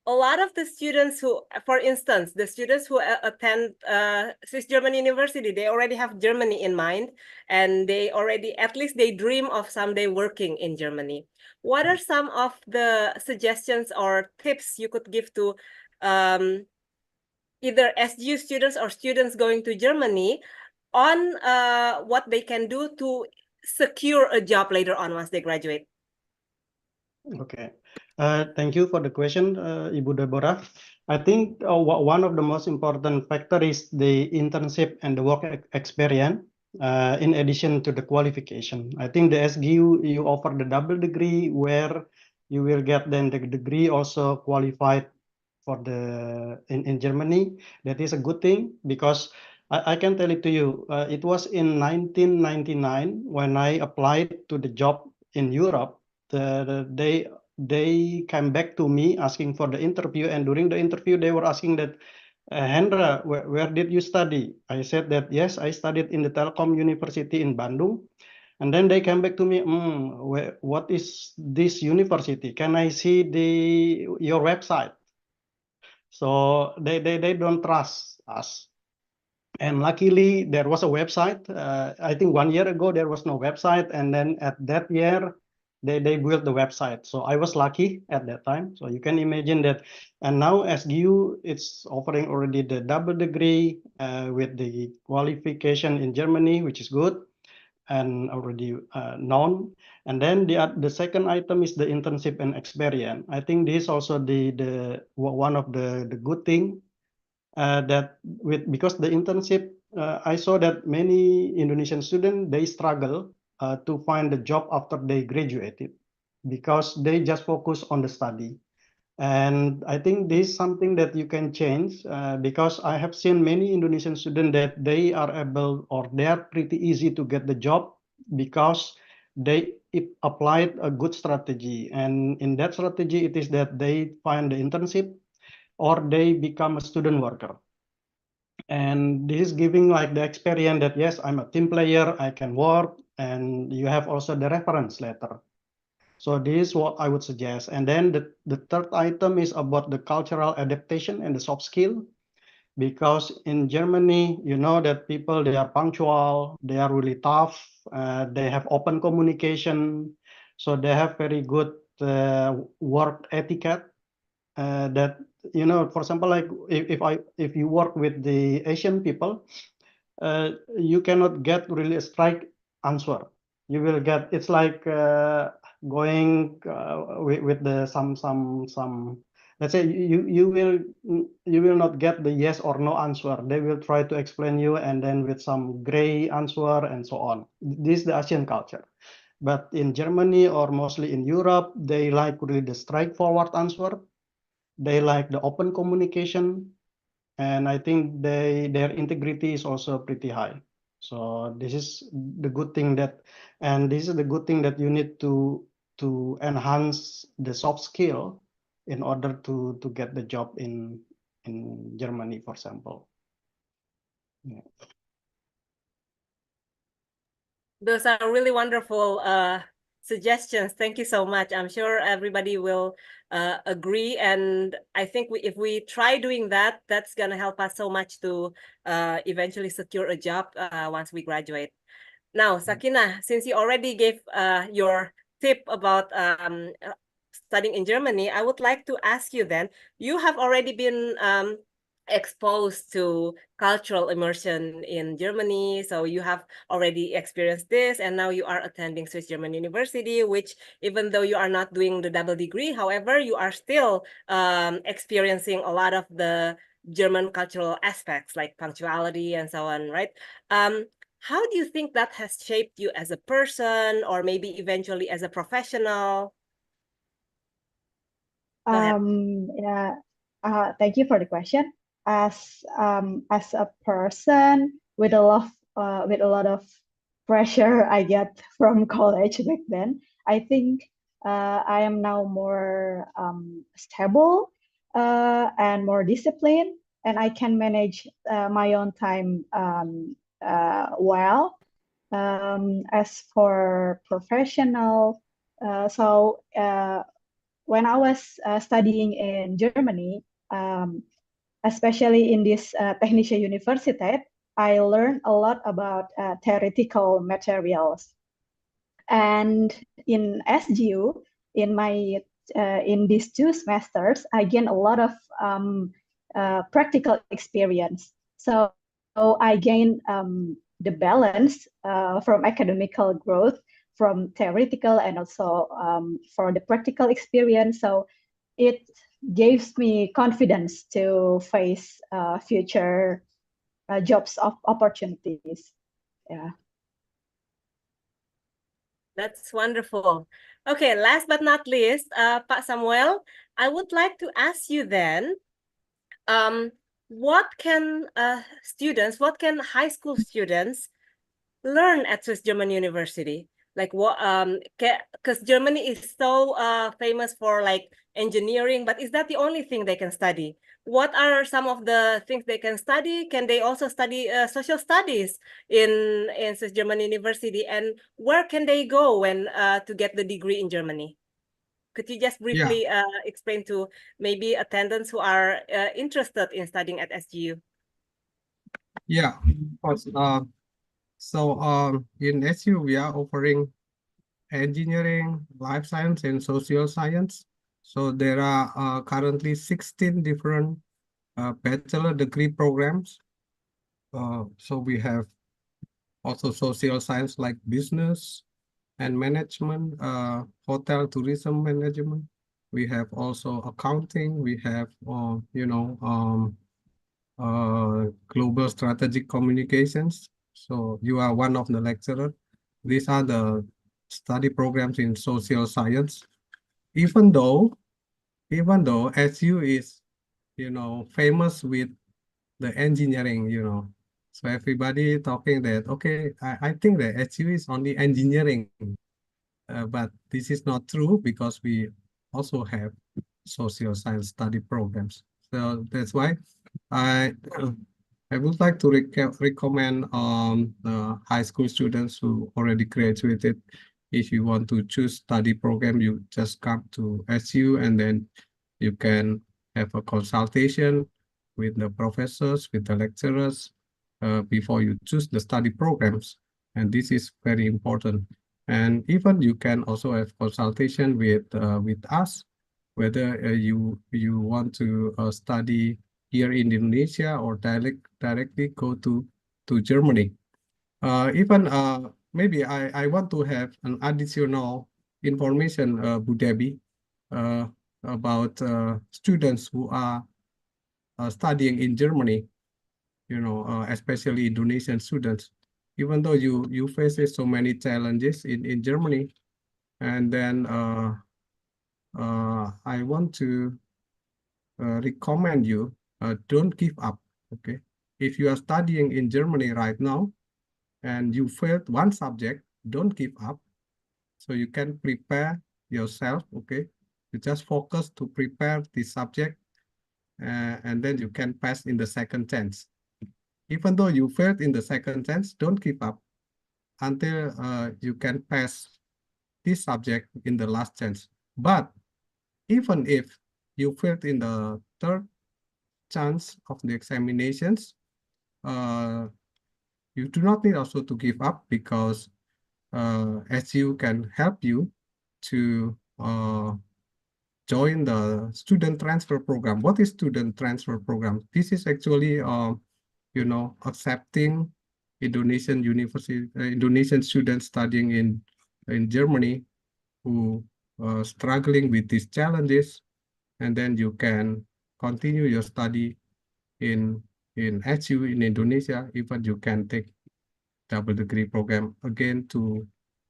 F: a lot of the students who, for instance, the students who attend Swiss German University, they already have Germany in mind, and they already, at least they dream of someday working in Germany. What are some of the suggestions or tips you could give to either SGU students or students going to Germany on what they can do to secure a job later on once they graduate?
H: Okay, thank you for the question, Ibu Deborah. I think one of the most important factor is the internship and the work experience. In addition to the qualification, I think the SGU you offer the double degree where you will get then the degree also qualified in Germany. That is a good thing because I can tell it to you. It was in 1999 when I applied to the job in Europe. They came back to me asking for the interview, and during the interview they were asking that, Hendra, where did you study? I said that yes, I studied in the Telkom University in Bandung. And then they came back to me, what is this university? Can I see your website? So they don't trust us. And luckily there was a website. I think 1 year ago there was no website, and then at that year they built the website. So I was lucky at that time. So you can imagine that. And now SGU, it's offering already the double degree with the qualification in Germany, which is good and already known. And then the second item is the internship and experience. I think this also the one of the good thing that because the internship, I saw that many Indonesian students, they struggle to find a job after they graduated because they just focus on the study. And I think this is something that you can change because I have seen many Indonesian students that they are able, or they are pretty easy to get the job because they applied a good strategy. And in that strategy, it is that they find the internship or they become a student worker. And this is giving like the experience that, yes, I'm a team player, I can work, and you have also the reference letter. So this is what I would suggest. And then the third item is about the cultural adaptation and the soft skill. Because in Germany, you know that people, they are punctual, they are really tough, they have open communication. So they have very good work etiquette that, you know, for example, like if you work with the Asian people, you cannot get really a straight answer. You will get, it's like going with the some let's say you will not get the yes or no answer. They will try to explain you, and then with some gray answer and so on. This is the Asian culture. But in Germany or mostly in Europe, they like really the straightforward answer. They like the open communication, and I think their integrity is also pretty high. So this is the good thing that, and this is the good thing that you need to enhance the soft skill in order to get the job in Germany, for example. Yeah.
F: Those are really wonderful suggestions. Thank you so much. I'm sure everybody will agree. And I think if we try doing that, that's going to help us so much to eventually secure a job once we graduate. Now, Sakina, since you already gave your tip about studying in Germany, I would like to ask you then, you have already been exposed to cultural immersion in Germany. So you have already experienced this, and now you are attending Swiss German University, which even though you are not doing the double degree, however, you are still experiencing a lot of the German cultural aspects like punctuality and so on, right? How do you think that has shaped you as a person, or maybe eventually as a professional? Go ahead.
G: Yeah, thank you for the question. As a person with a lot of pressure I get from college back then, I think I am now more stable and more disciplined, and I can manage my own time well. As for professional, so when I was studying in Germany, especially in this Technische Universität, I learned a lot about theoretical materials. And in SGU, in these 2 semesters, I gained a lot of practical experience. So I gained the balance from academical growth, from theoretical, and also for the practical experience. So it gives me confidence to face future jobs opportunities. Yeah.
F: That's wonderful. Okay, last but not least, Pak Samuel, I would like to ask you then, what can what can high school students learn at Swiss German University? Like what because Germany is so famous for like engineering, but is that the only thing they can study? What are some of the things they can study? Can they also study social studies in Swiss German University? And where can they go when to get the degree in Germany? Could you just
D: Yeah,
F: briefly explain to maybe attendants who are interested in studying at SGU?
D: yeah, of course. So in SU, we are offering engineering, life science, and social science. So there are currently 16 different bachelor degree programs. So we have also social science like business and management, hotel tourism management. We have also accounting. We have, global strategic communications. So you are one of the lecturer. These are the study programs in social science. Even though SU is, famous with the engineering, So everybody talking that, okay, I think that SU is only engineering, but this is not true because we also have social science study programs. So that's why I I would like to recommend high school students who already graduated. If you want to choose study program, you just come to SU and then you can have a consultation with the professors, with the lecturers before you choose the study programs. And this is very important. And even you can also have consultation with us, whether you want to study here in Indonesia or directly go to Germany. Even maybe I want to have an additional information, Bu Debbie, about students who are studying in Germany, especially Indonesian students. Even though you face so many challenges in Germany, and then I want to recommend you don't give up. Okay, if you are studying in Germany right now and you failed one subject, don't give up. So you can prepare yourself. Okay, you just focus to prepare the subject, and then you can pass in the second chance. Even though you failed in the second chance, don't give up until you can pass this subject in the last chance. But even if you failed in the third chance of the examinations, you do not need also to give up because SU can help you to join the student transfer program. What is student transfer program? This is actually, accepting Indonesian students studying in Germany who struggling with these challenges, and then you can continue your study in SU in Indonesia. Even you can take double degree program again to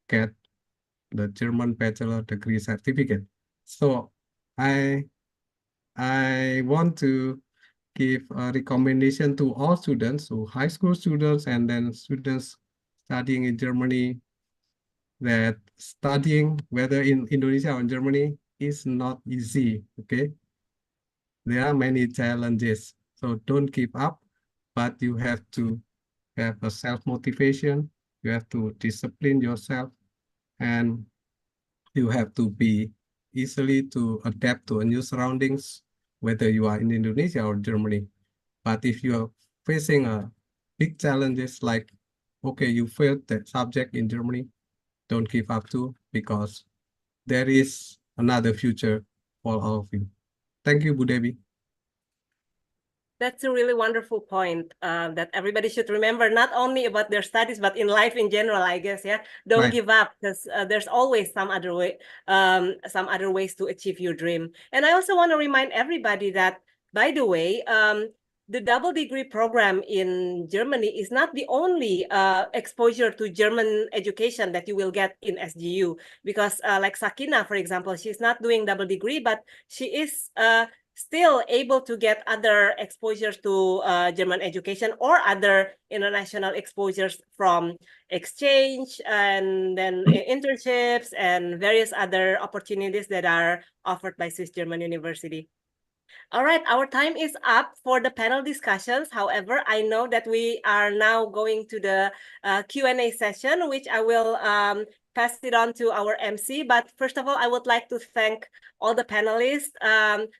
D: get the German bachelor degree certificate. So I want to give a recommendation to all students, so high school students and then students studying in Germany, that studying whether in Indonesia or in Germany is not easy. Okay, there are many challenges, so don't give up, but you have to have a self-motivation, you have to discipline yourself, and you have to be easily to adapt to a new surroundings, whether you are in Indonesia or Germany. But if you are facing a big challenges like, okay, you failed that subject in Germany, don't give up too, because there is another future for all of you. Thank you, Bu Debbie.
F: That's a really wonderful point that everybody should remember, not only about their studies, but in life in general, I guess. Yeah, don't
D: Right.
F: give up, because there's always some other ways to achieve your dream. And I also want to remind everybody that, by the way, the double degree program in Germany is not the only exposure to German education that you will get in SGU, because like Sakina, for example, she's not doing double degree, but she is still able to get other exposures to German education or other international exposures from exchange and then internships and various other opportunities that are offered by Swiss German University. All right, our time is up for the panel discussions. However, I know that we are now going to the Q&A session, which I will pass it on to our MC. But first of all, I would like to thank all the panelists,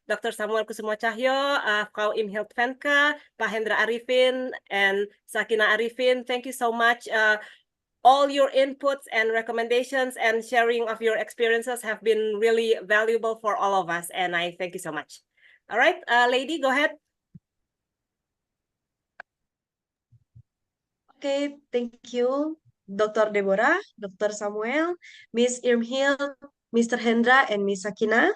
F: Dr. Samuel Kusumo Cahyo, Frau Imhild Venke, Pak Hendra Arifin, and Sakina Arifin. Thank you so much. All your inputs and recommendations and sharing of your experiences have been really valuable for all of us, and I thank you so much. All right, lady, go ahead.
C: Okay, thank you, Dr. Deborah, Dr. Samuel, Miss Irmhild, Mr. Hendra, and Miss Sakina.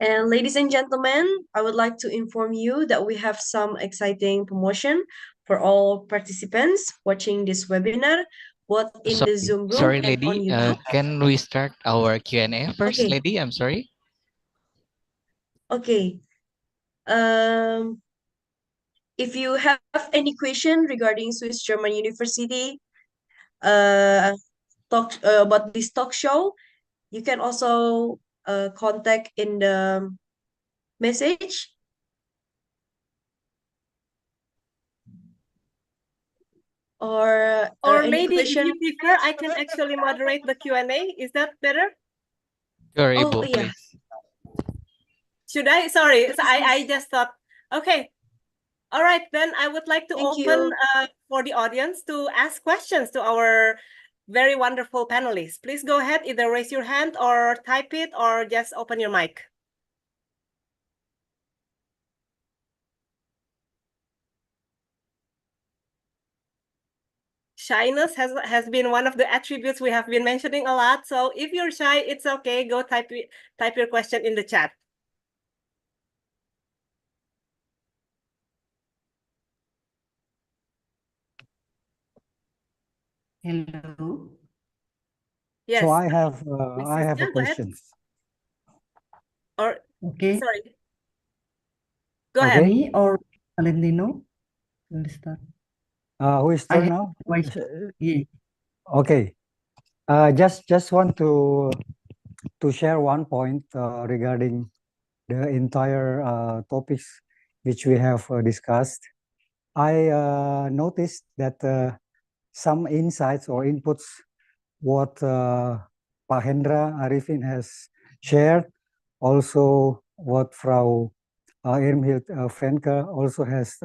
C: And ladies and gentlemen, I would like to inform you that we have some exciting promotion for all participants watching this webinar, both in the Zoom group
J: Sorry,
C: and on
J: lady.
C: YouTube.
J: Can we start our Q&A first,
C: Okay.
J: lady? I'm sorry.
C: Okay. If you have any question regarding Swiss German University, talk about this talk show, you can also contact in the message. Or any
F: lady,
C: question?
F: if you prefer, I can actually moderate the Q&A. Is that better?
J: You're
C: Oh,
J: able,
C: yeah.
J: please.
F: Should I? Sorry, so I just thought, okay. All right, then I would like to
C: Thank
F: open
C: you.
F: for the audience to ask questions to our very wonderful panelists. Please go ahead, either raise your hand or type it or just open your mic. Shyness has been one of the attributes we have been mentioning a lot. So if you're shy, it's okay. Go type your question in the chat.
K: Hello.
F: Yes.
E: So I have a question.
F: Or
K: Okay.
F: sorry. Go ahead.
K: Me or Valentino? Will start.
E: Who is turn now?
K: Yeah.
E: Okay. Just want to share one point regarding the entire topics which we have discussed. I noticed that some insights or inputs what Pak Hendra Arifin has shared, also what Frau Irmhild Venke also has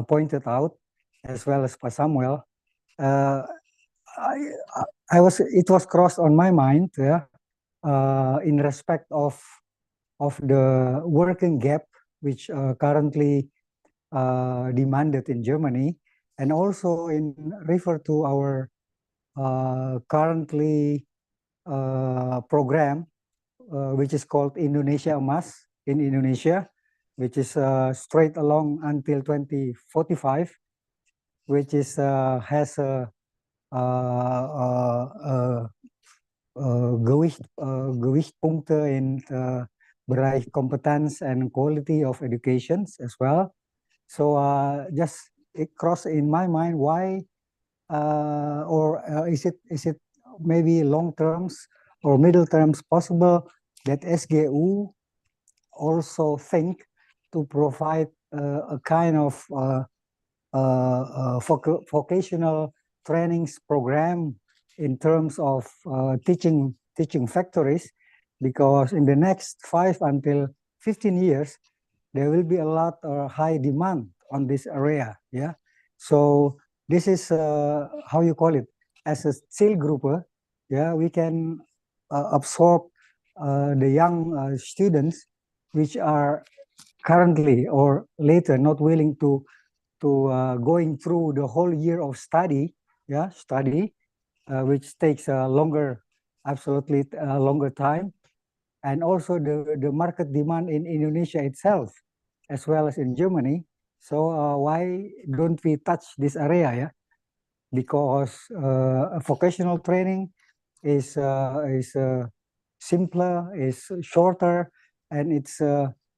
E: pointed out, as well as Pak Samuel. It was crossed on my mind, yeah, in respect of the working gap which currently demanded in Germany, and also in refer to our currently program which is called Indonesia Emas in Indonesia, which is straight along until 2045, which is has a gewichtspunten in bereich competence and quality of educations as well. So just it crossed in my mind why or is it maybe long terms or middle terms possible that SGU also think to provide a kind of vocational trainings program in terms of teaching factories, because in the next 5 until 15 years there will be a lot of high demand on this area. Yeah, so this is how you call it, as a skill group. Yeah, we can absorb the young students which are currently or later not willing to going through the whole year of study, which takes a absolutely longer time, and also the market demand in Indonesia itself, as well as in Germany. So why don't we touch this area? Yeah, because vocational training is simpler, is shorter, and it's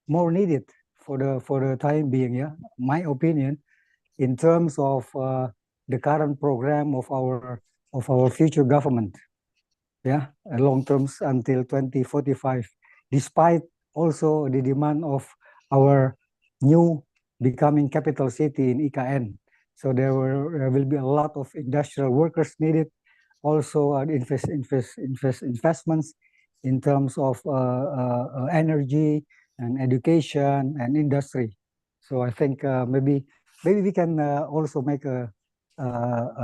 E: more needed for the time being. Yeah, my opinion, in terms of the current program of our future government. Yeah, long terms until 2045, despite also the demand of our new becoming capital city in IKN. So there will be a lot of industrial workers needed, also investments in terms of energy and education and industry. So I think maybe we can also make a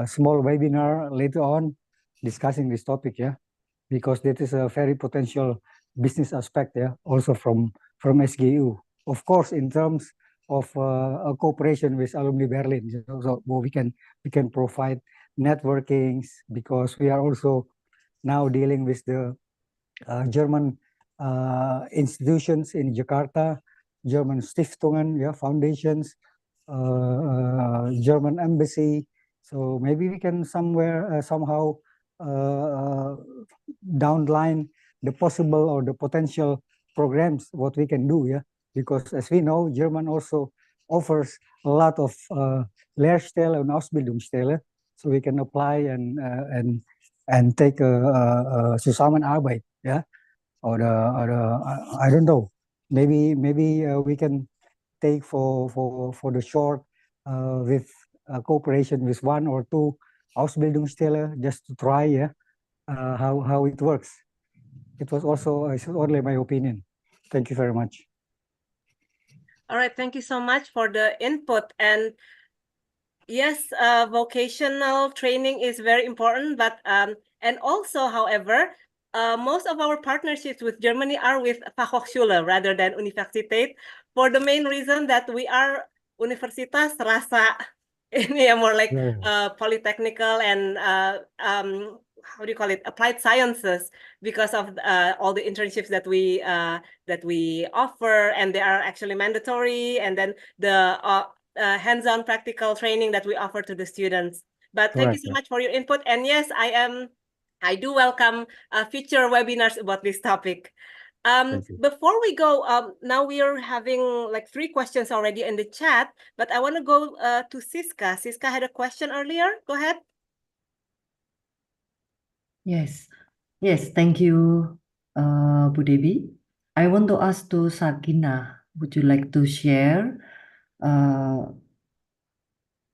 E: small webinar later on discussing this topic, yeah, because that is a very potential business aspect, yeah, also from SGU. Of course, in terms of a cooperation with Alumni Berlin, so we can provide networkings, because we are also now dealing with the German institutions in Jakarta, German Stiftungen, yeah, foundations, German embassy. So maybe we can somehow down the line the possible or the potential programs what we can do, yeah, because as we know, German also offers a lot of Lehrstelle and Ausbildungsstelle, so we can apply and take a Zusammenarbeit, yeah, or I don't know, maybe we can take for the short with cooperation with one or two Ausbildungsstelle, just to try, yeah, how it works. It was also it's only my opinion. Thank you very much.
F: All right, thank you so much for the input. And yes, vocational training is very important, but and also, however, most of our partnerships with Germany are with Fachhochschule rather than Universität, for the main reason that we are universitas rasa ini ya, more like polytechnical and how do you call it, applied sciences, because of all the internships that we offer, and they are actually mandatory, and then the hands-on practical training that we offer to the students. But thank you so much for your input. And yes, I do welcome future webinars about this topic. Before we go, now we are having like 3 questions already in the chat, but I want to go to Siska. Siska had a question earlier. Go ahead.
K: Yes, thank you, Bu Debbie. I want to ask to Sakina, would you like to share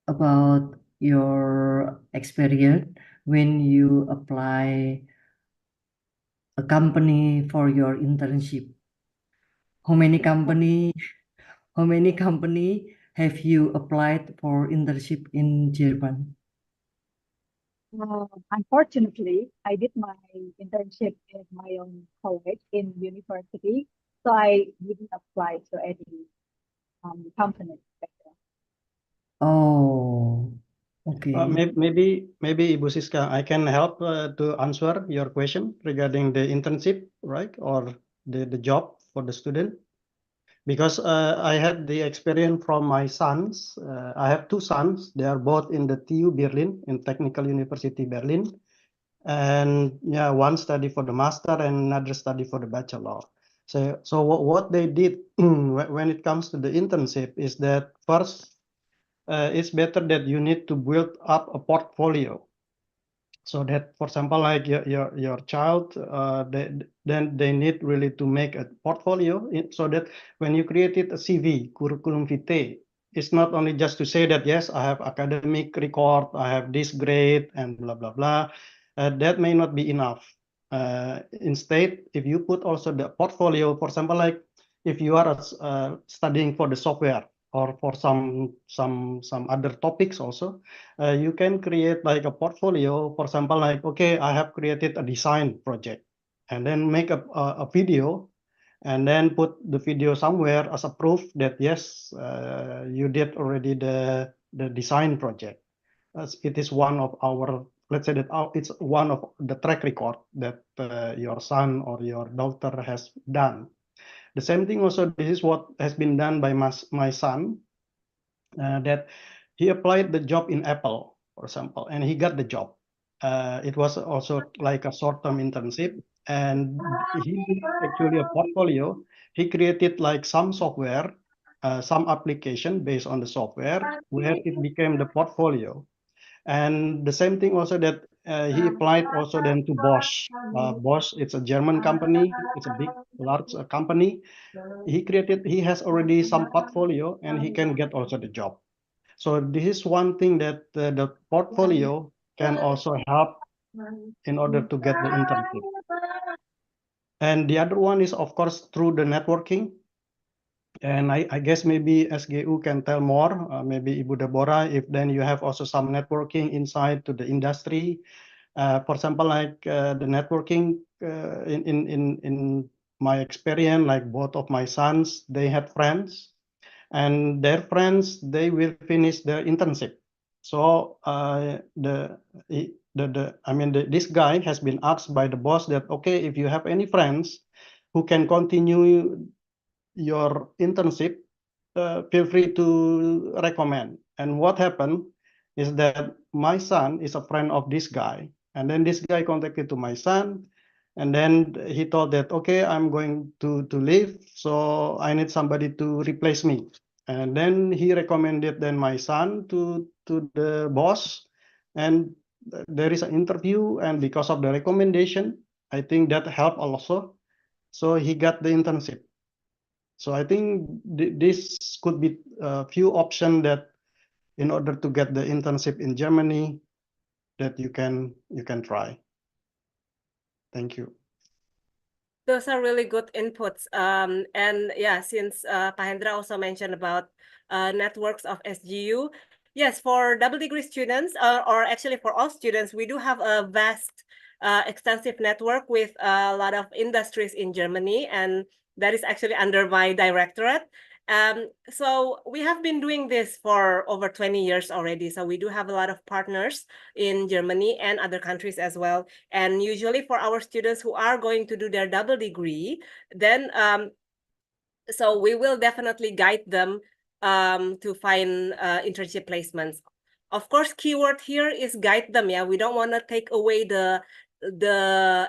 K: about your experience when you apply a company for your internship? How many company have you applied for internship in German?
G: Unfortunately, I did my internship in my own college in university, so I didn't apply to any company.
K: Oh, okay.
H: Maybe Ibu Siska, I can help to answer your question regarding the internship, right, or the job for the student, because I had the experience from my sons. I have 2 sons. They are both in the TU Berlin, in Technical University Berlin, and yeah, one study for the master and another study for the bachelor. So what they did when it comes to the internship is that first, it's better that you need to build up a portfolio, so that, for example, like your child, then they need really to make a portfolio, so that when you created a CV, curriculum vitae, it's not only just to say that yes, I have academic record, I have this grade, and blah blah blah. That may not be enough. Instead, if you put also the portfolio, for example, like if you are studying for the software or for some other topics also, you can create like a portfolio. For example, like, okay, I have created a design project, and then make a video, and then put the video somewhere as a proof that yes, you did already the design project. It is one of our, let's say that it's one of the track record that your son or your daughter has done. The same thing also, this is what has been done by my son, that he applied the job in Apple, for example, and he got the job. It was also like a short-term internship, and he did actually a portfolio. He created like some software, some application based on the software where it became the portfolio. And the same thing also that he applied also then to Bosch. Bosch, it's a German company. It's a big, large company. He has already some portfolio and he can get also the job. So this is one thing that the portfolio can also help in order to get the internship. And the other one is, of course, through the networking. And I guess maybe SGU can tell more, maybe Ibu Deborah, if then you have also some networking inside to the industry. For example, like the networking in my experience, like both of my sons, they had friends, and their friends, they will finish their internship. So this guy has been asked by the boss that, okay, if you have any friends who can continue your internship, feel free to recommend. And what happened is that my son is a friend of this guy, and then this guy contacted to my son, and then he told that, okay, I'm going to leave, so I need somebody to replace me. And then he recommended then my son to the boss, and there is an interview, and because of the recommendation, I think that helped also. So he got the internship. So I think this could be a few options that in order to get the internship in Germany that you can try. Thank you.
F: Those are really good inputs. And yeah, since Pak Hendra also mentioned about networks of SGU, yes, for double degree students, or actually for all students, we do have a vast, extensive network with a lot of industries in Germany, and that is actually under my directorate. So we have been doing this for over 20 years already. So we do have a lot of partners in Germany and other countries as well. And usually for our students who are going to do their double degree, then so we will definitely guide them to find internship placements. Of course, keyword here is guide them. Yeah, we don't want to take away the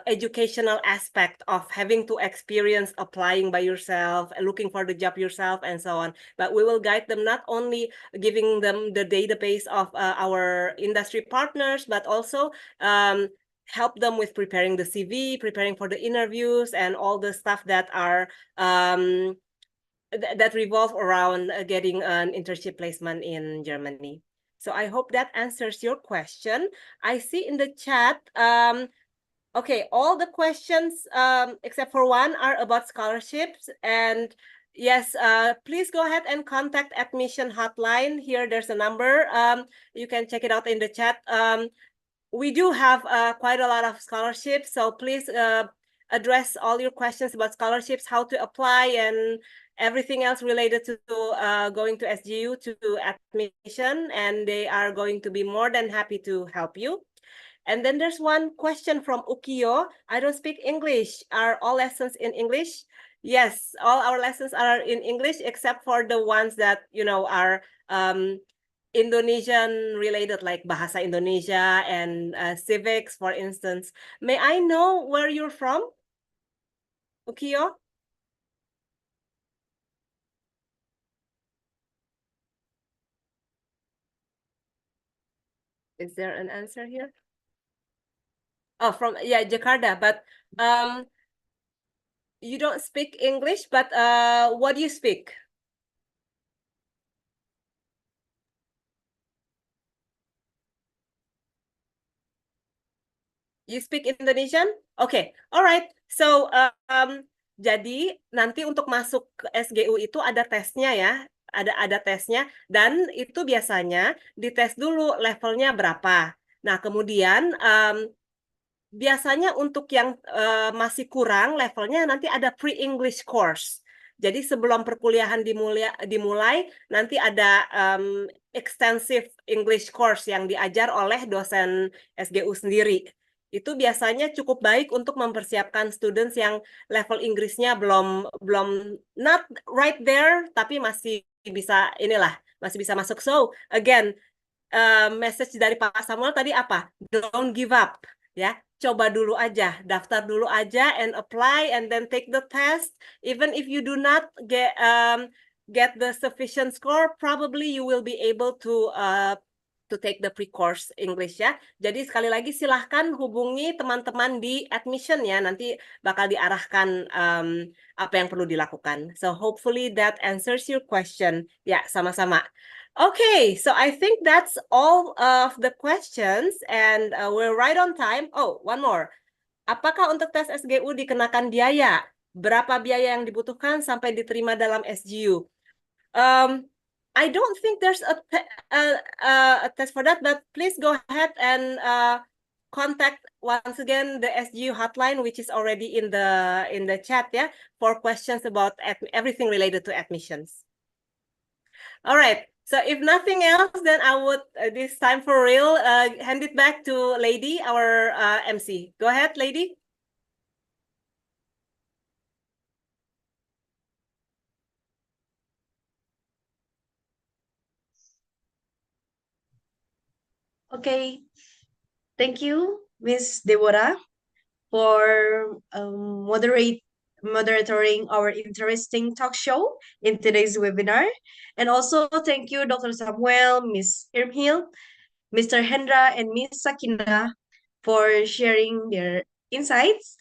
F: educational aspect of having to experience applying by yourself and looking for the job yourself and so on. But we will guide them, not only giving them the database of our industry partners, but also help them with preparing the CV, preparing for the interviews, and all the stuff that are that revolve around getting an internship placement in Germany. So I hope that answers your question. I see in the chat, okay, all the questions except for one are about scholarships. And yes, please go ahead and contact admission hotline. Here, there's a number. You can check it out in the chat. We do have quite a lot of scholarships, so please address all your questions about scholarships, how to apply, and everything else related to going to SGU to admission, and they are going to be more than happy to help you. And then there's one question from Ukiyo. I don't speak English. Are all lessons in English? Yes, all our lessons are in English except for the ones that, you know, are Indonesian related, like Bahasa Indonesia and civics, for instance. May I know where you're from, Ukiyo? Is there an answer here? Oh, from, yeah, Jakarta, but you don't speak English, but what do you speak? You speak Indonesian? Okay, alright. So, jadi nanti untuk masuk ke SGU itu ada tesnya ya, ada tesnya, dan itu biasanya dites dulu levelnya berapa. Nah, kemudian biasanya untuk yang masih kurang levelnya, nanti ada pre-English course. Jadi sebelum perkuliahan dimulai nanti ada extensive English course yang diajar oleh dosen SGU sendiri. Itu biasanya cukup baik untuk mempersiapkan students yang level Inggrisnya belum not right there, tapi masih bisa masih bisa masuk. So again, message dari Pak Samuel tadi apa? Don't give up. Ya, coba dulu aja, daftar dulu aja and apply and then take the test. Even if you do not get the sufficient score, probably you will be able to take the pre-course English ya. Jadi sekali lagi silahkan hubungi teman-teman di admission ya, nanti bakal diarahkan apa yang perlu dilakukan. So hopefully that answers your question. Ya, sama-sama. Okay, so I think that's all of the questions and we're right on time. Oh, one more. Apakah untuk tes SGU dikenakan biaya? Berapa biaya yang dibutuhkan sampai diterima dalam SGU? I don't think there's a test for that, but please go ahead and contact once again the SGU hotline, which is already in the chat, yeah, for questions about everything related to admissions. All right. So if nothing else, then I would this time for real hand it back to Lady, our MC. Go ahead, Lady.
C: Okay, thank you, Miss Deborah, for moderating our interesting talk show in today's webinar. And also thank you, Dr. Samuel, Miss Irmhild, Mr. Hendra, and Miss Sakina for sharing their insights.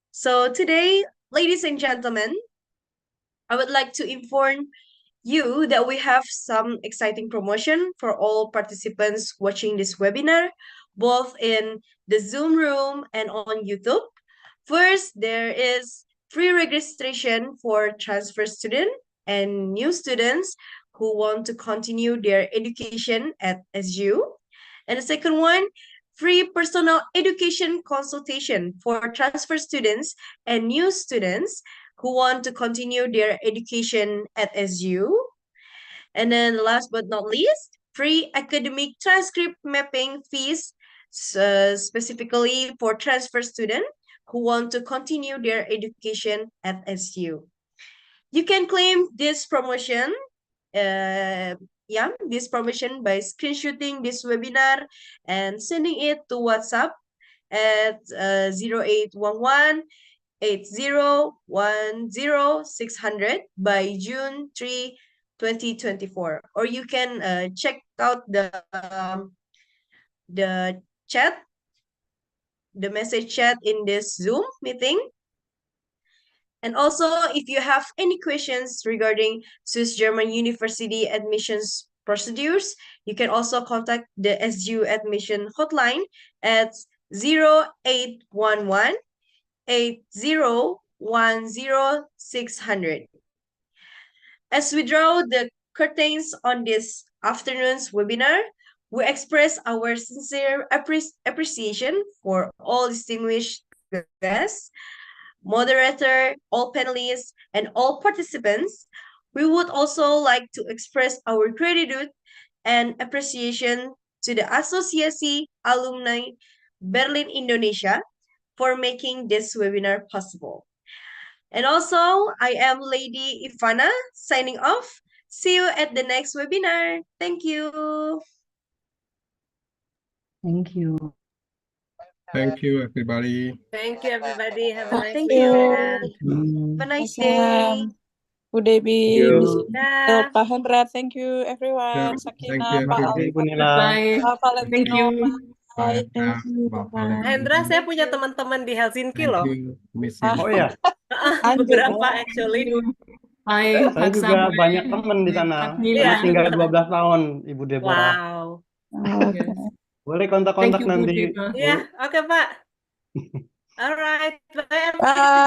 C: So today, ladies and gentlemen, I would like to inform you that we have some exciting promotion for all participants watching this webinar, both in the Zoom room and on YouTube. First, there is free registration for transfer student and new students who want to continue their education at SU. And the second one, free personal education consultation for transfer students and new students who want to continue their education at SU. And then last but not least, free academic transcript mapping fees specifically for transfer students who want to continue their education at SU. You can claim this promotion this promotion by screenshotting this webinar and sending it to WhatsApp at 0811 8010 by June 3, 2024. Or you can check out the chat, the message chat in this Zoom meeting. And also, if you have any questions regarding Swiss German University admissions procedures, you can also contact the SGU admission hotline at 0811 8010 As we draw the curtains on this afternoon's webinar, we express our sincere appreciation for all distinguished guests, moderator, all panelists, and all participants. We would also like to express our gratitude and appreciation to the Asosiasi Alumni Berlin, Indonesia, for making this webinar possible. And also, I am Lady Ivana signing off. See you at the next webinar. Thank you.
K: Thank you.
D: Thank you, everybody.
F: Thank you, everybody. Have a nice
A: Thank
F: weekend.
C: Have a nice day.
L: Bu Debbie,
H: you.
L: Miss
F: Yeah.
L: Pak Hendra, thank you everyone.
D: Yeah, thank
L: Sakina,
D: you,
L: Pak
H: Terima kasih,
D: everybody.
H: Bu
L: Alfa,
H: Nila.
I: Bye.
L: Pak
I: Thank
L: Valentino,
I: you.
L: bye.
D: Thank you, Bapak
F: Hendra, saya
D: Valentino.
F: punya teman-teman di Helsinki
D: Thank
F: loh.
D: you, Miss
L: Ah,
H: Oh
D: Silvia.
H: ya,
L: Anjir
F: Beberapa
L: ya.
I: Thank
F: actually.
I: you. Bye,
H: saya
I: Pak
H: juga
I: Samuel,
H: banyak teman di
I: Pak
H: sana.
I: Nila.
F: Iya.
H: Saya tinggal 12 tahun, Ibu Deborah.
F: Wow.
I: Yes.
H: Boleh
I: Thank
H: kontak-kontak
I: you, Bu
H: nanti,
I: Deba.
H: Bu.
F: Iya, oke Pak. Alright, bye everybody.
L: Bye.